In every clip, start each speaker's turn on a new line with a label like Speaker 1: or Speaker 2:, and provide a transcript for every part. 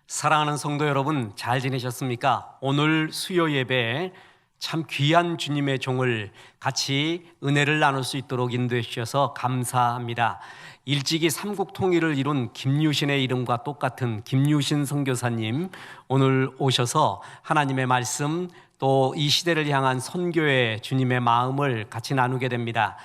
Speaker 1: 사랑하는 성도 여러분, 잘 지내셨습니까? 오늘 수요 예배에 참 귀한 주님의 종을 같이 은혜를 나눌 수 있도록 인도해 주셔서 감사합니다. 일찍이 삼국 통일을 이룬 김유신의 이름과 똑같은 김유신 선교사님 오늘 오셔서 하나님의 말씀 또 이 시대를 향한 선교의 주님의 마음을 같이 나누게 됩니다.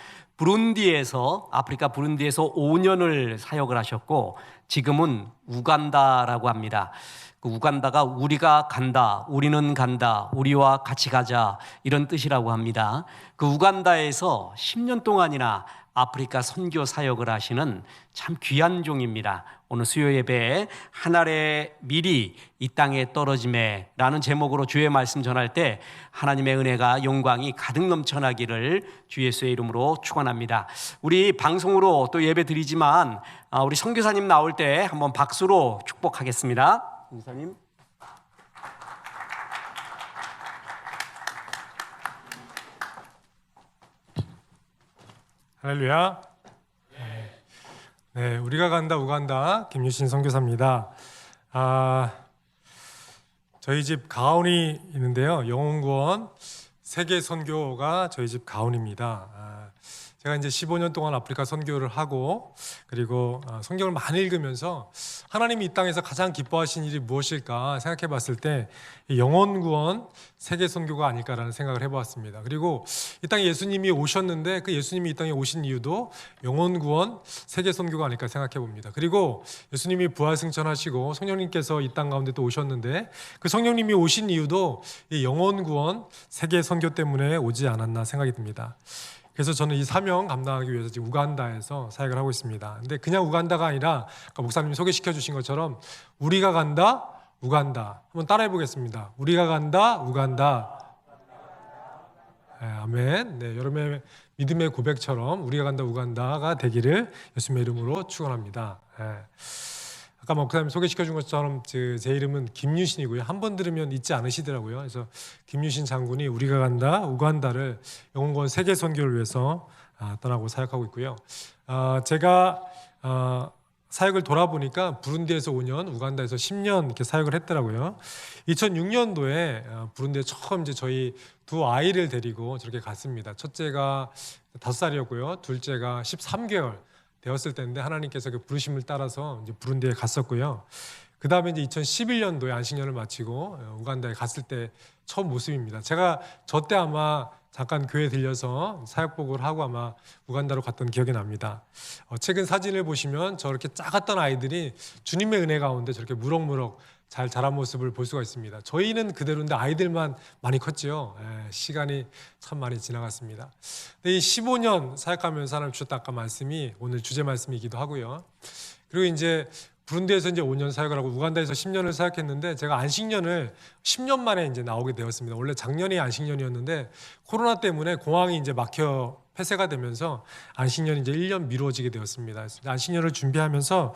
Speaker 1: 아프리카 부룬디에서 5년을 사역을 하셨고 지금은 우간다라고 합니다. 그 우간다가 우리가 간다, 우리는 간다, 우리와 같이 가자 이런 뜻이라고 합니다. 그 우간다에서 10년 동안이나 아프리카 선교 사역을 하시는 참 귀한 종입니다. 오늘 수요 예배에 하늘의 밀이 이 땅에 떨어짐에 라는 제목으로 주의 말씀 전할 때 하나님의 은혜가 영광이 가득 넘쳐나기를 주 예수의 이름으로 축원합니다. 우리 방송으로 또 예배 드리지만 우리 선교사님 나올 때 한번 박수로 축복하겠습니다. 선교사님.
Speaker 2: 할렐루야. 네, 우리가 간다 우간다 김유신 선교사입니다. 저희 집 가온이 있는데요. 영혼구원 세계 선교가 저희 집 가온입니다. 제가 이제 15년 동안 아프리카 선교를 하고 그리고 성경을 많이 읽으면서 하나님이 이 땅에서 가장 기뻐하신 일이 무엇일까 생각해 봤을 때 영혼 구원 세계 선교가 아닐까라는 생각을 해보았습니다. 그리고 이 땅에 예수님이 오셨는데 그 예수님이 이 땅에 오신 이유도 영혼 구원 세계 선교가 아닐까 생각해 봅니다. 그리고 예수님이 부활승천하시고 성령님께서 이 땅 가운데 또 오셨는데 그 성령님이 오신 이유도 이 영혼 구원 세계 선교 때문에 오지 않았나 생각이 듭니다. 그래서 저는 이 사명 감당하기 위해서 지금 우간다에서 사역을 하고 있습니다. 근데 그냥 우간다가 아니라 아까 목사님이 소개시켜 주신 것처럼 우리가 간다 우간다. 한번 따라해 보겠습니다. 우리가 간다 우간다. 네, 아멘. 네, 여러분의 믿음의 고백처럼 우리가 간다 우간다가 되기를 예수님의 이름으로 축원합니다. 네. 아까 목사님 소개시켜 준 것처럼 제 이름은 김유신이고요. 한 번 들으면 잊지 않으시더라고요. 그래서 김유신 장군이 우리가 간다 우간다를 영혼구원 세계 선교를 위해서 떠나고 사역하고 있고요. 제가 사역을 돌아보니까 부룬디에서 5년, 우간다에서 10년 이렇게 사역을 했더라고요. 2006년도에 부룬디에 처음 이제 저희 두 아이를 데리고 저렇게 갔습니다. 첫째가 5살이었고요. 둘째가 13개월. 되었을 때인데 하나님께서 그 부르심을 따라서 이제 부룬디에 갔었고요. 그 다음에 이제 2011년도에 안식년을 마치고 우간다에 갔을 때 처음 모습입니다. 제가 저 때 아마 잠깐 교회 들려서 사역복을 하고 아마 우간다로 갔던 기억이 납니다. 최근 사진을 보시면 저렇게 작았던 아이들이 주님의 은혜 가운데 저렇게 무럭무럭 잘 자란 모습을 볼 수가 있습니다. 저희는 그대로인데 아이들만 많이 컸죠. 시간이 참 많이 지나갔습니다. 이 15년 사역하면서 하나님 주셨던 아까 말씀이 오늘 주제 말씀이기도 하고요. 그리고 이제 부룬디에서 이제 5년 사역을 하고 우간다에서 10년을 사역했는데 제가 안식년을 10년 만에 이제 나오게 되었습니다. 원래 작년이 안식년이었는데 코로나 때문에 공항이 이제 막혀 폐쇄가 되면서 안식년이 이제 1년 미뤄지게 되었습니다. 안식년을 준비하면서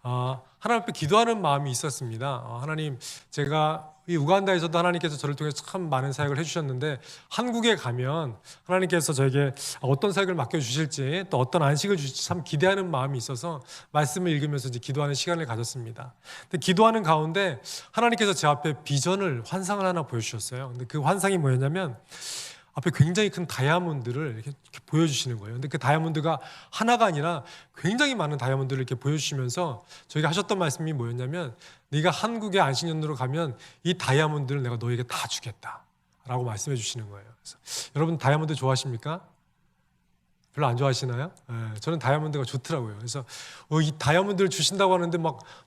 Speaker 2: 하나님 앞에 기도하는 마음이 있었습니다. 하나님, 제가 이 우간다에서도 하나님께서 저를 통해 참 많은 사역을 해주셨는데 한국에 가면 하나님께서 저에게 어떤 사역을 맡겨주실지 또 어떤 안식을 주실지 참 기대하는 마음이 있어서 말씀을 읽으면서 이제 기도하는 시간을 가졌습니다. 근데 기도하는 가운데 하나님께서 제 앞에 비전을 환상을 하나 보여주셨어요. 근데 그 환상이 뭐였냐면 앞에 굉장히 큰 다이아몬드를 이렇게 보여주시는 거예요. 근데 그 다이아몬드가 하나가 아니라 굉장히 많은 다이아몬드를 이렇게 보여주시면서 저희가 하셨던 말씀이 뭐였냐면 네가 한국의 안식년으로 가면 이 다이아몬드를 내가 너에게 다 주겠다 라고 말씀해 주시는 거예요. 그래서 여러분 다이아몬드 좋아하십니까? 별로 안 좋아하시나요? 저는 다이아몬드가 좋더라고요. 그래서 이 다이아몬드를 주신다고 하는데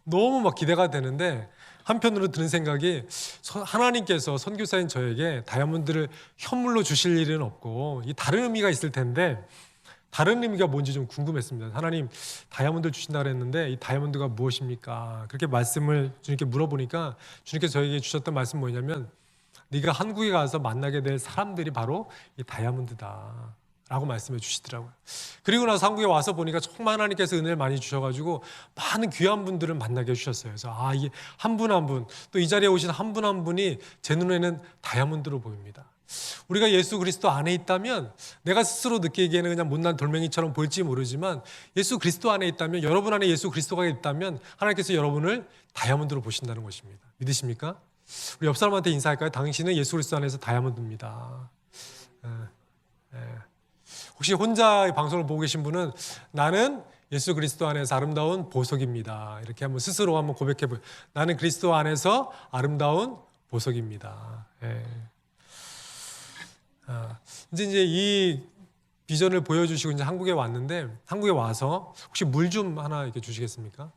Speaker 2: 너무 기대가 되는데 한편으로 드는 생각이 하나님께서 선교사인 저에게 다이아몬드를 현물로 주실 일은 없고 이 다른 의미가 있을 텐데 다른 의미가 뭔지 좀 궁금했습니다. 하나님 다이아몬드를 주신다 그랬는데 이 다이아몬드가 무엇입니까? 그렇게 말씀을 주님께 물어보니까 주님께서 저에게 주셨던 말씀 뭐냐면 네가 한국에 가서 만나게 될 사람들이 바로 이 다이아몬드다 라고 말씀해 주시더라고요. 그리고 나서 한국에 와서 보니까 정말 하나님께서 은혜를 많이 주셔가지고 많은 귀한 분들을 만나게 해주셨어요. 그래서 이게 한 분 한 분, 또 이 자리에 오신 한 분 한 분이 제 눈에는 다이아몬드로 보입니다. 우리가 예수 그리스도 안에 있다면 내가 스스로 느끼기에는 그냥 못난 돌멩이처럼 보일지 모르지만 예수 그리스도 안에 있다면, 여러분 안에 예수 그리스도가 있다면 하나님께서 여러분을 다이아몬드로 보신다는 것입니다. 믿으십니까? 우리 옆 사람한테 인사할까요? 당신은 예수 그리스도 안에서 다이아몬드입니다. 혹시 혼자 방송을 보고 계신 분은 나는 예수 그리스도 안에서 아름다운 보석입니다. 이렇게 한번 스스로 한번 고백해 보세요. 나는 그리스도 안에서 아름다운 보석입니다. 이제 이 비전을 보여주시고 이제 한국에 왔는데, 한국에 와서 혹시 물 좀 하나 이렇게 주시겠습니까?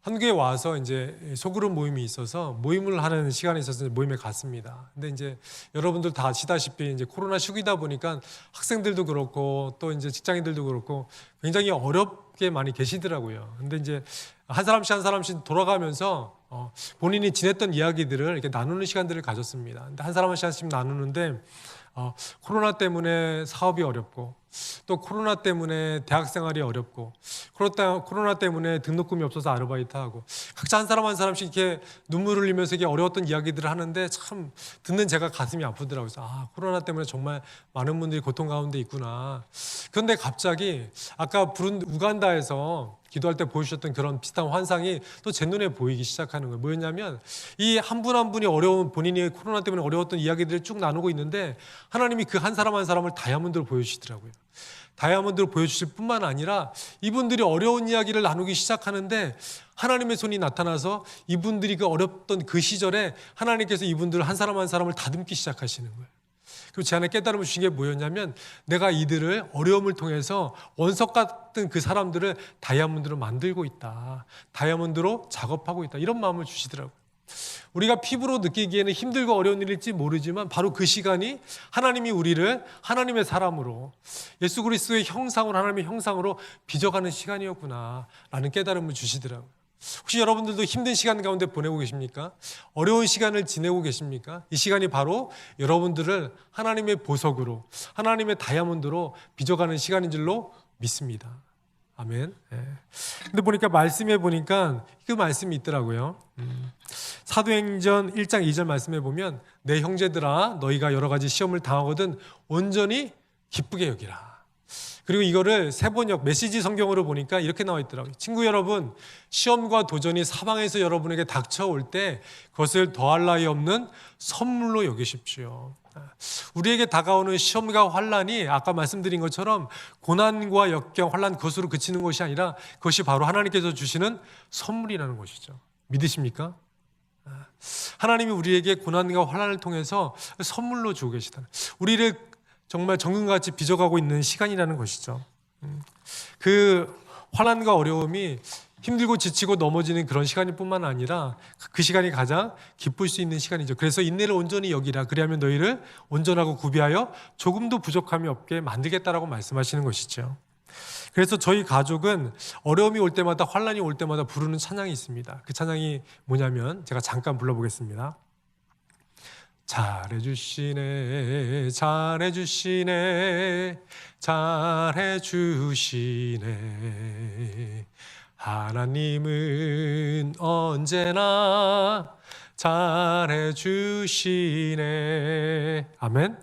Speaker 2: 한국에 와서 이제 소그룹 모임이 있어서 모임을 하는 시간이 있어서 모임에 갔습니다. 근데 이제 여러분들 다 아시다시피 이제 코로나 시기다 보니까 학생들도 그렇고 또 이제 직장인들도 그렇고 굉장히 어렵게 많이 계시더라고요. 근데 이제 한 사람씩 돌아가면서 본인이 지냈던 이야기들을 이렇게 나누는 시간들을 가졌습니다. 근데 한 사람씩 나누는데 코로나 때문에 사업이 어렵고, 또 코로나 때문에 대학 생활이 어렵고, 코로나 때문에 등록금이 없어서 아르바이트하고, 각자 한 사람씩 이렇게 눈물을 흘리면서 이게 어려웠던 이야기들을 하는데 참 듣는 제가 가슴이 아프더라고요. 그래서 코로나 때문에 정말 많은 분들이 고통 가운데 있구나. 그런데 갑자기 아까 부른 우간다에서 기도할 때 보여주셨던 그런 비슷한 환상이 또 제 눈에 보이기 시작하는 거예요. 뭐였냐면 이 한 분 한 분이 어려운, 본인이 코로나 때문에 어려웠던 이야기들을 쭉 나누고 있는데 하나님이 그 한 사람을 다이아몬드로 보여주시더라고요. 다이아몬드로 보여주실 뿐만 아니라 이분들이 어려운 이야기를 나누기 시작하는데 하나님의 손이 나타나서 이분들이 그 어렵던 그 시절에 하나님께서 이분들 한 사람을 다듬기 시작하시는 거예요. 그리고 제 안에 깨달음을 주신 게 뭐였냐면 내가 이들을 어려움을 통해서 원석 같은 그 사람들을 다이아몬드로 만들고 있다. 다이아몬드로 작업하고 있다. 이런 마음을 주시더라고요. 우리가 피부로 느끼기에는 힘들고 어려운 일일지 모르지만 바로 그 시간이 하나님이 우리를 하나님의 사람으로, 예수 그리스도의 형상으로, 하나님의 형상으로 빚어가는 시간이었구나 라는 깨달음을 주시더라고요. 혹시 여러분들도 힘든 시간 가운데 보내고 계십니까? 어려운 시간을 지내고 계십니까? 이 시간이 바로 여러분들을 하나님의 보석으로, 하나님의 다이아몬드로 빚어가는 시간인 줄로 믿습니다. 아멘. 근데 보니까 말씀해 보니까 그 말씀이 있더라고요. 사도행전 1장 2절 말씀해 보면 내 형제들아 너희가 여러 가지 시험을 당하거든 온전히 기쁘게 여기라. 그리고 이거를 세번역 메시지 성경으로 보니까 이렇게 나와 있더라고요. 친구 여러분, 시험과 도전이 사방에서 여러분에게 닥쳐올 때 그것을 더할 나위 없는 선물로 여기십시오. 우리에게 다가오는 시험과 환난이 아까 말씀드린 것처럼 고난과 역경, 환난 그것으로 그치는 것이 아니라 그것이 바로 하나님께서 주시는 선물이라는 것이죠. 믿으십니까? 하나님이 우리에게 고난과 환난을 통해서 선물로 주고 계시다. 우리를 정말 정금같이 빚어가고 있는 시간이라는 것이죠. 그 환난과 어려움이 힘들고 지치고 넘어지는 그런 시간일 뿐만 아니라 그 시간이 가장 기쁠 수 있는 시간이죠. 그래서 인내를 온전히 여기라. 그리하면 너희를 온전하고 구비하여 조금도 부족함이 없게 만들겠다라고 말씀하시는 것이죠. 그래서 저희 가족은 어려움이 올 때마다, 환난이 올 때마다 부르는 찬양이 있습니다. 그 찬양이 뭐냐면 제가 잠깐 불러보겠습니다. 잘해주시네 잘해주시네 잘해주시네 하나님은 언제나 잘해주시네. 아멘.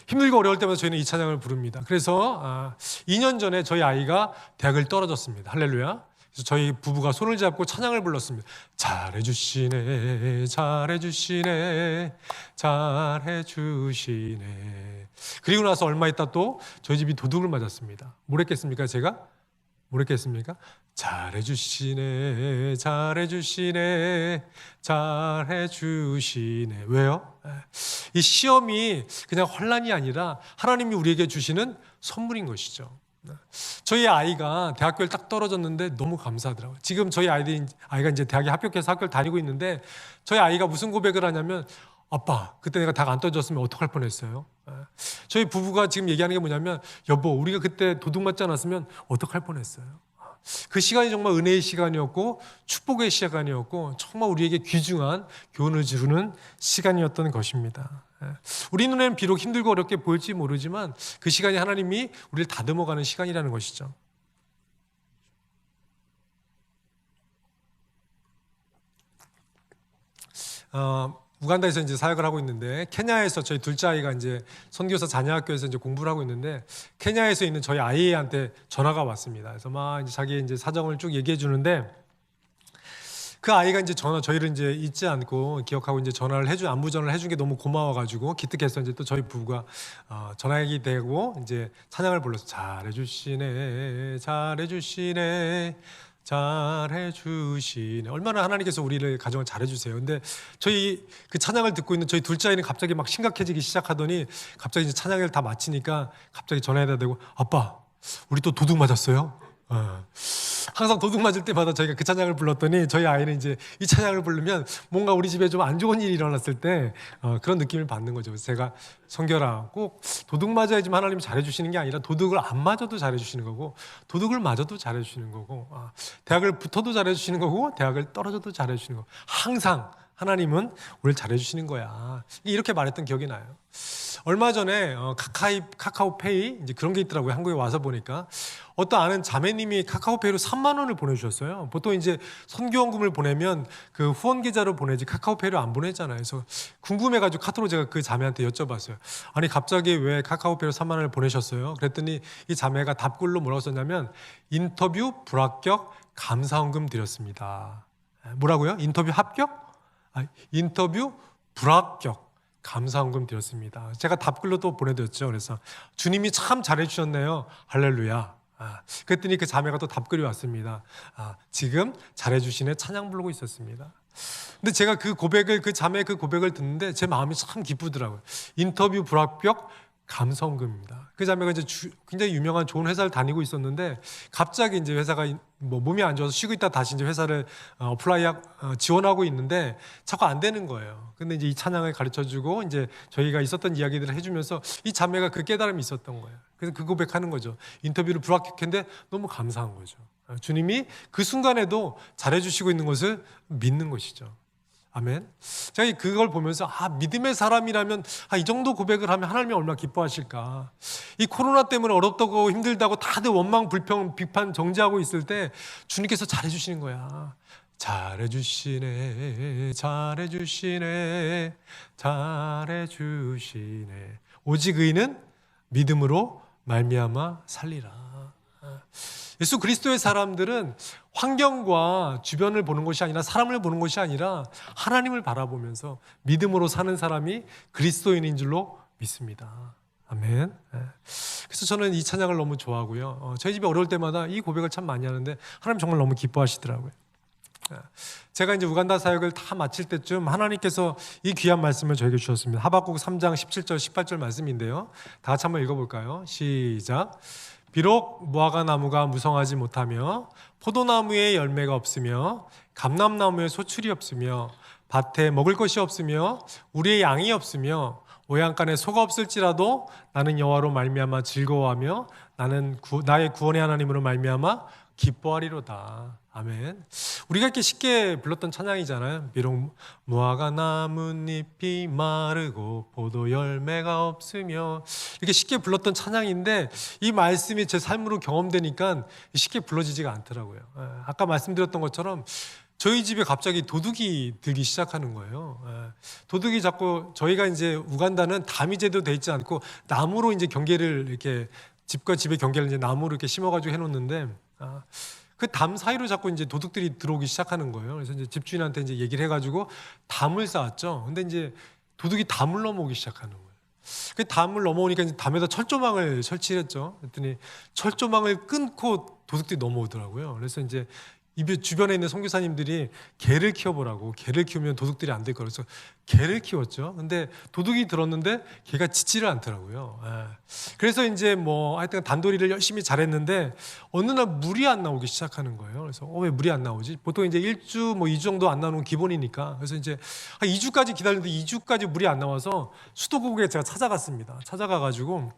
Speaker 2: 힘들고 어려울 때마다 저희는 이 찬양을 부릅니다. 그래서 2년 전에 저희 아이가 대학을 떨어졌습니다. 할렐루야. 그래서 저희 부부가 손을 잡고 찬양을 불렀습니다. 잘해주시네 잘해주시네 잘해주시네. 그리고 나서 얼마 있다 또 저희 집이 도둑을 맞았습니다. 뭘 했겠습니까? 제가? 뭘 했겠습니까? 잘해주시네 잘해주시네 잘해주시네. 왜요? 이 시험이 그냥 환난이 아니라 하나님이 우리에게 주시는 선물인 것이죠. 저희 아이가 대학교를 딱 떨어졌는데 너무 감사하더라고요. 지금 저희 아이가 이제 대학에 합격해서 학교를 다니고 있는데 저희 아이가 무슨 고백을 하냐면 아빠 그때 내가 대학 안 떨어졌으면 어떡할 뻔했어요. 저희 부부가 지금 얘기하는 게 뭐냐면 여보 우리가 그때 도둑 맞지 않았으면 어떡할 뻔했어요. 그 시간이 정말 은혜의 시간이었고 축복의 시간이었고 정말 우리에게 귀중한 교훈을 주는 시간이었던 것입니다. 우리 눈에는 비록 힘들고 어렵게 보일지 모르지만 그 시간이 하나님이 우리를 다듬어가는 시간이라는 것이죠. 우간다에서 이제 사역을 하고 있는데 케냐에서 저희 둘째 아이가 이제 선교사 자녀학교에서 이제 공부를 하고 있는데 케냐에서 있는 저희 아이한테 전화가 왔습니다. 그래서 막 이제 자기 이제 사정을 쭉 얘기해 주는데 그 아이가 이제 저희를 이제 잊지 않고 기억하고 이제 안부 전화를 해준 게 너무 고마워가지고 기특해서 이제 또 저희 부부가 전화기 대고 이제 찬양을 불러서 잘해주시네, 잘해주시네, 잘해주시네. 얼마나 하나님께서 우리를 가정을 잘해주세요. 근데 저희 그 찬양을 듣고 있는 저희 둘째 아이는 갑자기 막 심각해지기 시작하더니 갑자기 이제 찬양을 다 마치니까 갑자기 전화에다 대고 아빠, 우리 또 도둑 맞았어요. 항상 도둑 맞을 때마다 저희가 그 찬양을 불렀더니 저희 아이는 이제 이 찬양을 부르면 뭔가 우리 집에 좀 안 좋은 일이 일어났을 때 그런 느낌을 받는 거죠. 그래서 제가 성결아, 꼭 도둑 맞아야지만 하나님이 잘해주시는 게 아니라 도둑을 안 맞아도 잘해주시는 거고 도둑을 맞아도 잘해주시는 거고 대학을 붙어도 잘해주시는 거고 대학을 떨어져도 잘해주시는 거고 항상 하나님은 우리를 잘해주시는 거야. 이렇게 말했던 기억이 나요. 얼마 전에 카카오페이 이제 그런 게 있더라고요. 한국에 와서 보니까 어떤 아는 자매님이 카카오페이로 3만 원을 보내주셨어요. 보통 이제 선교원금을 보내면 그 후원 계좌로 보내지 카카오페이로 안 보내잖아요. 그래서 궁금해가지고 카톡으로 제가 그 자매한테 여쭤봤어요. 아니 갑자기 왜 카카오페이로 3만 원을 보내셨어요? 그랬더니 이 자매가 답글로 뭐라고 썼냐면 인터뷰 불합격 감사원금 드렸습니다. 뭐라고요? 인터뷰 합격? 인터뷰 불합격 감사원금 드렸습니다. 제가 답글로 또 보내드렸죠. 그래서 주님이 참 잘해주셨네요. 할렐루야. 그랬더니 그 자매가 또 답글이 왔습니다. 지금 잘해주시네 찬양 부르고 있었습니다. 근데 제가 그 자매의 그 고백을 듣는데 제 마음이 참 기쁘더라고요. 인터뷰 불합격 감사원금입니다. 그 자매가 이제 굉장히 유명한 좋은 회사를 다니고 있었는데 갑자기 이제 회사가 뭐 몸이 안 좋아서 쉬고 있다 다시 이제 회사를 지원하고 있는데 자꾸 안 되는 거예요. 근데 이제 이 찬양을 가르쳐 주고 이제 저희가 있었던 이야기들을 해주면서 이 자매가 그 깨달음이 있었던 거예요. 그래서 그 고백하는 거죠. 인터뷰를 불합격했는데 너무 감사한 거죠. 주님이 그 순간에도 잘해주시고 있는 것을 믿는 것이죠. 아멘. 제가 그걸 보면서 믿음의 사람이라면 이 정도 고백을 하면 하나님이 얼마나 기뻐하실까. 이 코로나 때문에 어렵다고 힘들다고 다들 원망, 불평, 비판, 정죄하고 있을 때 주님께서 잘해주시는 거야. 잘해주시네, 잘해주시네, 잘해주시네. 오직 의인은 믿음으로 말미암아 살리라. 예수 그리스도의 사람들은 환경과 주변을 보는 것이 아니라 사람을 보는 것이 아니라 하나님을 바라보면서 믿음으로 사는 사람이 그리스도인인 줄로 믿습니다. 아멘. 그래서 저는 이 찬양을 너무 좋아하고요. 저희 집에 어려울 때마다 이 고백을 참 많이 하는데 하나님 정말 너무 기뻐하시더라고요. 제가 이제 우간다 사역을 다 마칠 때쯤 하나님께서 이 귀한 말씀을 저에게 주셨습니다. 하박국 3장 17절 18절 말씀인데요. 다 같이 한번 읽어볼까요? 시작. 비록 무화과 나무가 무성하지 못하며 포도나무에 열매가 없으며 감람나무에 소출이 없으며 밭에 먹을 것이 없으며 우리의 양이 없으며 오양간에 소가 없을지라도 나는 여호와로 말미암아 즐거워하며 나는 나의 구원의 하나님으로 말미암아 기뻐하리로다. 아멘. 우리가 이렇게 쉽게 불렀던 찬양이잖아요. 비록 무화과 나뭇잎이 마르고 포도 열매가 없으며 이렇게 쉽게 불렀던 찬양인데 이 말씀이 제 삶으로 경험되니까 쉽게 불러지지가 않더라고요. 아까 말씀드렸던 것처럼 저희 집에 갑자기 도둑이 들기 시작하는 거예요. 도둑이 자꾸 저희가 이제 우간다는 다미제도 돼 있지 않고 나무로 이제 경계를 이렇게 집과 집의 경계를 이제 나무로 이렇게 심어가지고 해놓는데 그 담 사이로 자꾸 이제 도둑들이 들어오기 시작하는 거예요. 그래서 이제 집주인한테 이제 얘기를 해가지고 담을 쌓았죠. 근데 이제 도둑이 담을 넘어오기 시작하는 거예요. 그 담을 넘어오니까 이제 담에다 철조망을 설치했죠. 그랬더니 철조망을 끊고 도둑들이 넘어오더라고요. 그래서 이제 주변에 있는 선교사님들이 개를 키워보라고. 개를 키우면 도둑들이 안 될 거라고 해서 개를 키웠죠. 근데 도둑이 들었는데 개가 짖지를 않더라고요. 그래서 이제 하여튼 단도리를 열심히 잘했는데 어느 날 물이 안 나오기 시작하는 거예요. 그래서 왜 물이 안 나오지? 보통 이제 1주 2주 정도 안 나오는 건 기본이니까. 그래서 이제 한 2주까지 기다렸는데 2주까지 물이 안 나와서 수도국에 제가 찾아갔습니다. 찾아가가지고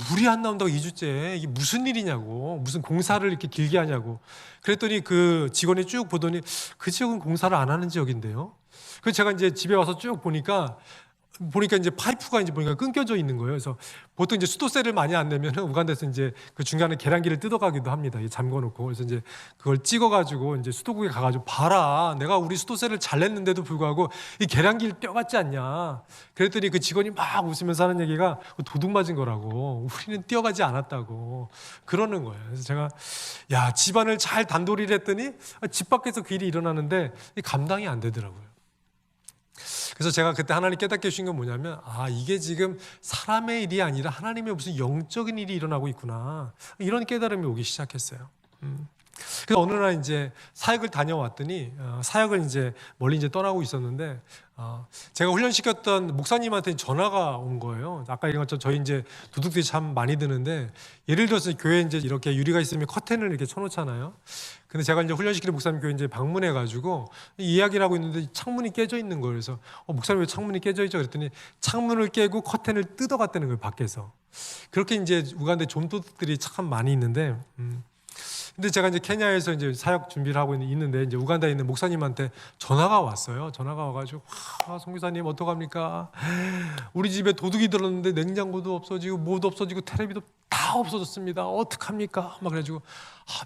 Speaker 2: 물이 안 나온다고 2주째 이게 무슨 일이냐고, 무슨 공사를 이렇게 길게 하냐고. 그랬더니 그 직원이 쭉 보더니 그 지역은 공사를 안 하는 지역인데요. 그래서 제가 이제 집에 와서 쭉 보니까 보니까 이제 파이프가 이제 보니까 끊겨져 있는 거예요. 그래서 보통 이제 수도세를 많이 안 내면은 우간다에서 이제 그 중간에 계량기를 뜯어가기도 합니다. 잠궈 놓고. 그래서 이제 그걸 찍어가지고 이제 수도국에 가가지고 봐라. 내가 우리 수도세를 잘 냈는데도 불구하고 이 계량기를 떼어갔지 않냐. 그랬더니 그 직원이 막 웃으면서 하는 얘기가 도둑 맞은 거라고. 우리는 떼어가지 않았다고. 그러는 거예요. 그래서 제가 야, 집안을 잘 단도리를 했더니 집 밖에서 그 일이 일어나는데 감당이 안 되더라고요. 그래서 제가 그때 하나님 깨닫게 해주신 건 뭐냐면 이게 지금 사람의 일이 아니라 하나님의 무슨 영적인 일이 일어나고 있구나, 이런 깨달음이 오기 시작했어요. 그래서 어느 날 이제 사역을 다녀왔더니 사역을 이제 멀리 이제 떠나고 있었는데 제가 훈련시켰던 목사님한테 전화가 온 거예요. 아까 얘기한 것처럼 저희 이제 도둑들이 참 많이 드는데, 예를 들어서 교회에 이제 이렇게 유리가 있으면 커튼을 이렇게 쳐놓잖아요. 근데 제가 이제 훈련시키는 목사님 교회 이제 방문해가지고 이야기를 하고 있는데 창문이 깨져 있는 거예요. 그래서 목사님 왜 창문이 깨져 있죠? 그랬더니 창문을 깨고 커튼을 뜯어갔다는 거예요, 밖에서. 그렇게 이제 우간다에 좀도둑들이 참 많이 있는데, 근데 제가 이제 케냐에서 이제 사역 준비를 하고 있는데 이제 우간다에 있는 목사님한테 전화가 왔어요. 전화가 와가지고 선교사님 어떡합니까? 우리 집에 도둑이 들었는데 냉장고도 없어지고 뭐도 없어지고 텔레비도 다 없어졌습니다. 어떡합니까? 막 그래가지고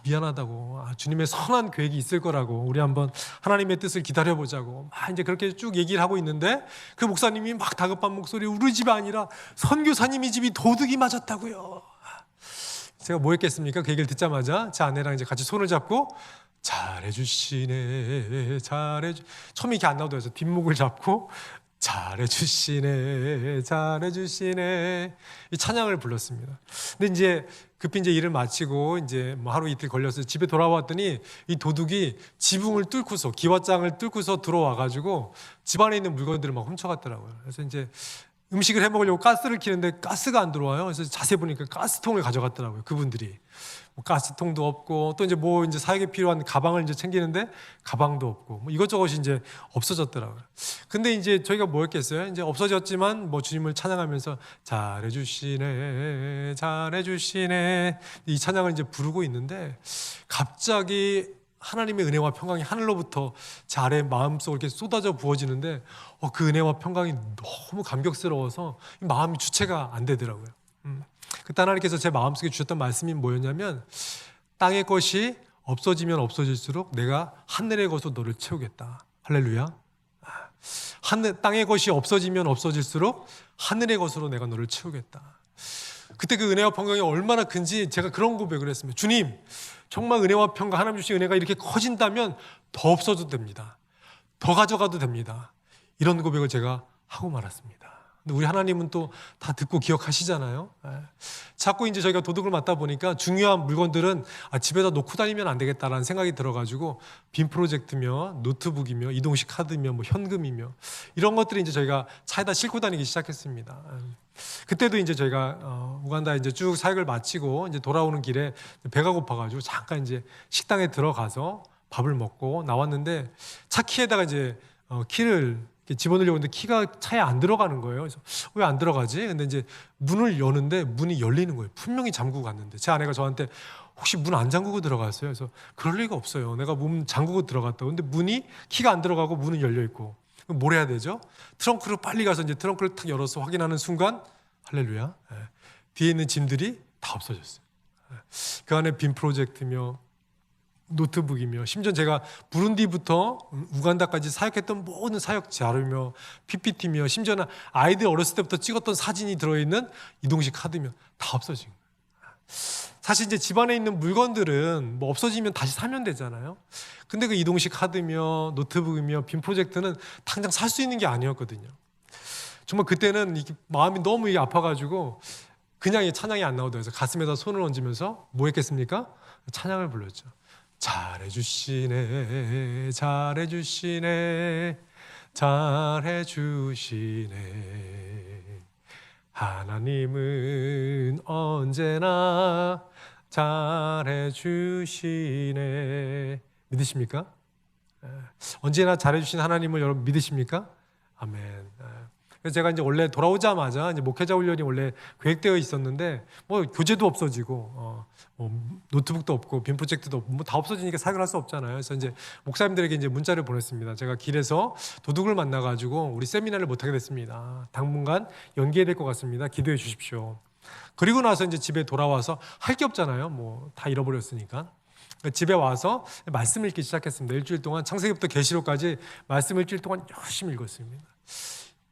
Speaker 2: 미안하다고, 주님의 선한 계획이 있을 거라고, 우리 한번 하나님의 뜻을 기다려보자고 막 이제 그렇게 쭉 얘기를 하고 있는데, 그 목사님이 막 다급한 목소리, 우리 집이 아니라 선교사님이 집이 도둑이 맞았다고요. 제가 뭐 했겠습니까? 그 얘기를 듣자마자 제 아내랑 이제 같이 손을 잡고 잘해주시네, 처음에 이렇게 안 나오더라고요. 그래서 뒷목을 잡고 잘해주시네, 잘해주시네, 이 찬양을 불렀습니다. 근데 이제 급히 이제 일을 마치고 이제 뭐 하루 이틀 걸려서 집에 돌아왔더니 이 도둑이 지붕을 뚫고서, 기와장을 뚫고서 들어와가지고 집안에 있는 물건들을 막 훔쳐갔더라고요. 그래서 이제 음식을 해 먹으려고 가스를 켜는데 가스가 안 들어와요. 그래서 자세히 보니까 가스통을 가져갔더라고요, 그분들이. 뭐 가스통도 없고, 또 이제 뭐 이제 사역에 필요한 가방을 이제 챙기는데 가방도 없고, 뭐 이것저것이 이제 없어졌더라고요. 근데 이제 저희가 뭐 했겠어요? 이제 없어졌지만 뭐 주님을 찬양하면서 잘해주시네, 잘해주시네, 이 찬양을 이제 부르고 있는데, 갑자기 하나님의 은혜와 평강이 하늘로부터 제 아래 마음속으로 이렇게 쏟아져 부어지는데, 그 은혜와 평강이 너무 감격스러워서 마음이 주체가 안 되더라고요. 그때 하나님께서 제 마음속에 주셨던 말씀이 뭐였냐면, 땅의 것이 없어지면 없어질수록 내가 하늘의 것으로 너를 채우겠다. 할렐루야. 땅의 것이 없어지면 없어질수록 하늘의 것으로 내가 너를 채우겠다. 그때 그 은혜와 평강이 얼마나 큰지 제가 그런 고백을 했습니다. 주님, 정말 은혜와 평강, 하나님 주신 은혜가 이렇게 커진다면 더 없어도 됩니다. 더 가져가도 됩니다. 이런 고백을 제가 하고 말았습니다. 근데 우리 하나님은 또 다 듣고 기억하시잖아요. 자꾸 이제 저희가 도둑을 맞다 보니까 중요한 물건들은 집에다 놓고 다니면 안 되겠다라는 생각이 들어가지고, 빔 프로젝트며 노트북이며 이동식 카드며 뭐 현금이며 이런 것들이 이제 저희가 차에다 싣고 다니기 시작했습니다. 그때도 이제 저희가 우간다에 이제 쭉 사역을 마치고 이제 돌아오는 길에 배가 고파가지고 잠깐 이제 식당에 들어가서 밥을 먹고 나왔는데, 차 키에다가 이제 키를 집어넣으려고 했는데 키가 차에 안 들어가는 거예요. 그래서 왜 안 들어가지? 근데 이제 문을 여는데 문이 열리는 거예요. 분명히 잠그고 갔는데 제 아내가 저한테 혹시 문 안 잠그고 들어갔어요? 그래서 그럴 리가 없어요. 내가 문 잠그고 들어갔다고. 근데 문이, 키가 안 들어가고 문은 열려 있고. 그럼 뭘 해야 되죠? 트렁크로 빨리 가서 이제 트렁크를 탁 열어서 확인하는 순간, 할렐루야, 뒤에 있는 짐들이 다 없어졌어요. 그 안에 빔 프로젝트며 노트북이며, 심지어 제가 부룬디부터 우간다까지 사역했던 모든 사역 자료며 PPT며, 심지어는 아이들 어렸을 때부터 찍었던 사진이 들어있는 이동식 카드며 다 없어진 거예요. 사실 이제 집안에 있는 물건들은 뭐 없어지면 다시 사면 되잖아요. 근데 그 이동식 카드며 노트북이며 빔 프로젝트는 당장 살 수 있는 게 아니었거든요. 정말 그때는 마음이 너무 아파가지고 그냥 찬양이 안 나오더라고요. 가슴에다 손을 얹으면서 뭐 했겠습니까? 찬양을 불렀죠. 잘해주시네, 잘해주시네, 잘해주시네. 하나님은 언제나 잘해주시네. 믿으십니까? 언제나 잘해주신 하나님을 여러분 믿으십니까? 아멘. 그래서 제가 이제 원래 돌아오자마자 이제 목회자 훈련이 원래 계획되어 있었는데 뭐 교재도 없어지고 뭐 노트북도 없고 빔 프로젝트도 없고 뭐 다 없어지니까 사역을 할 수 없잖아요. 그래서 이제 목사님들에게 이제 문자를 보냈습니다. 제가 길에서 도둑을 만나가지고 우리 세미나를 못 하게 됐습니다. 당분간 연기해야 될 것 같습니다. 기도해 주십시오. 그리고 나서 이제 집에 돌아와서 할 게 없잖아요. 뭐 다 잃어버렸으니까. 집에 와서 말씀 읽기 시작했습니다. 일주일 동안 창세기부터 계시록까지 말씀 일주일 동안 열심히 읽었습니다.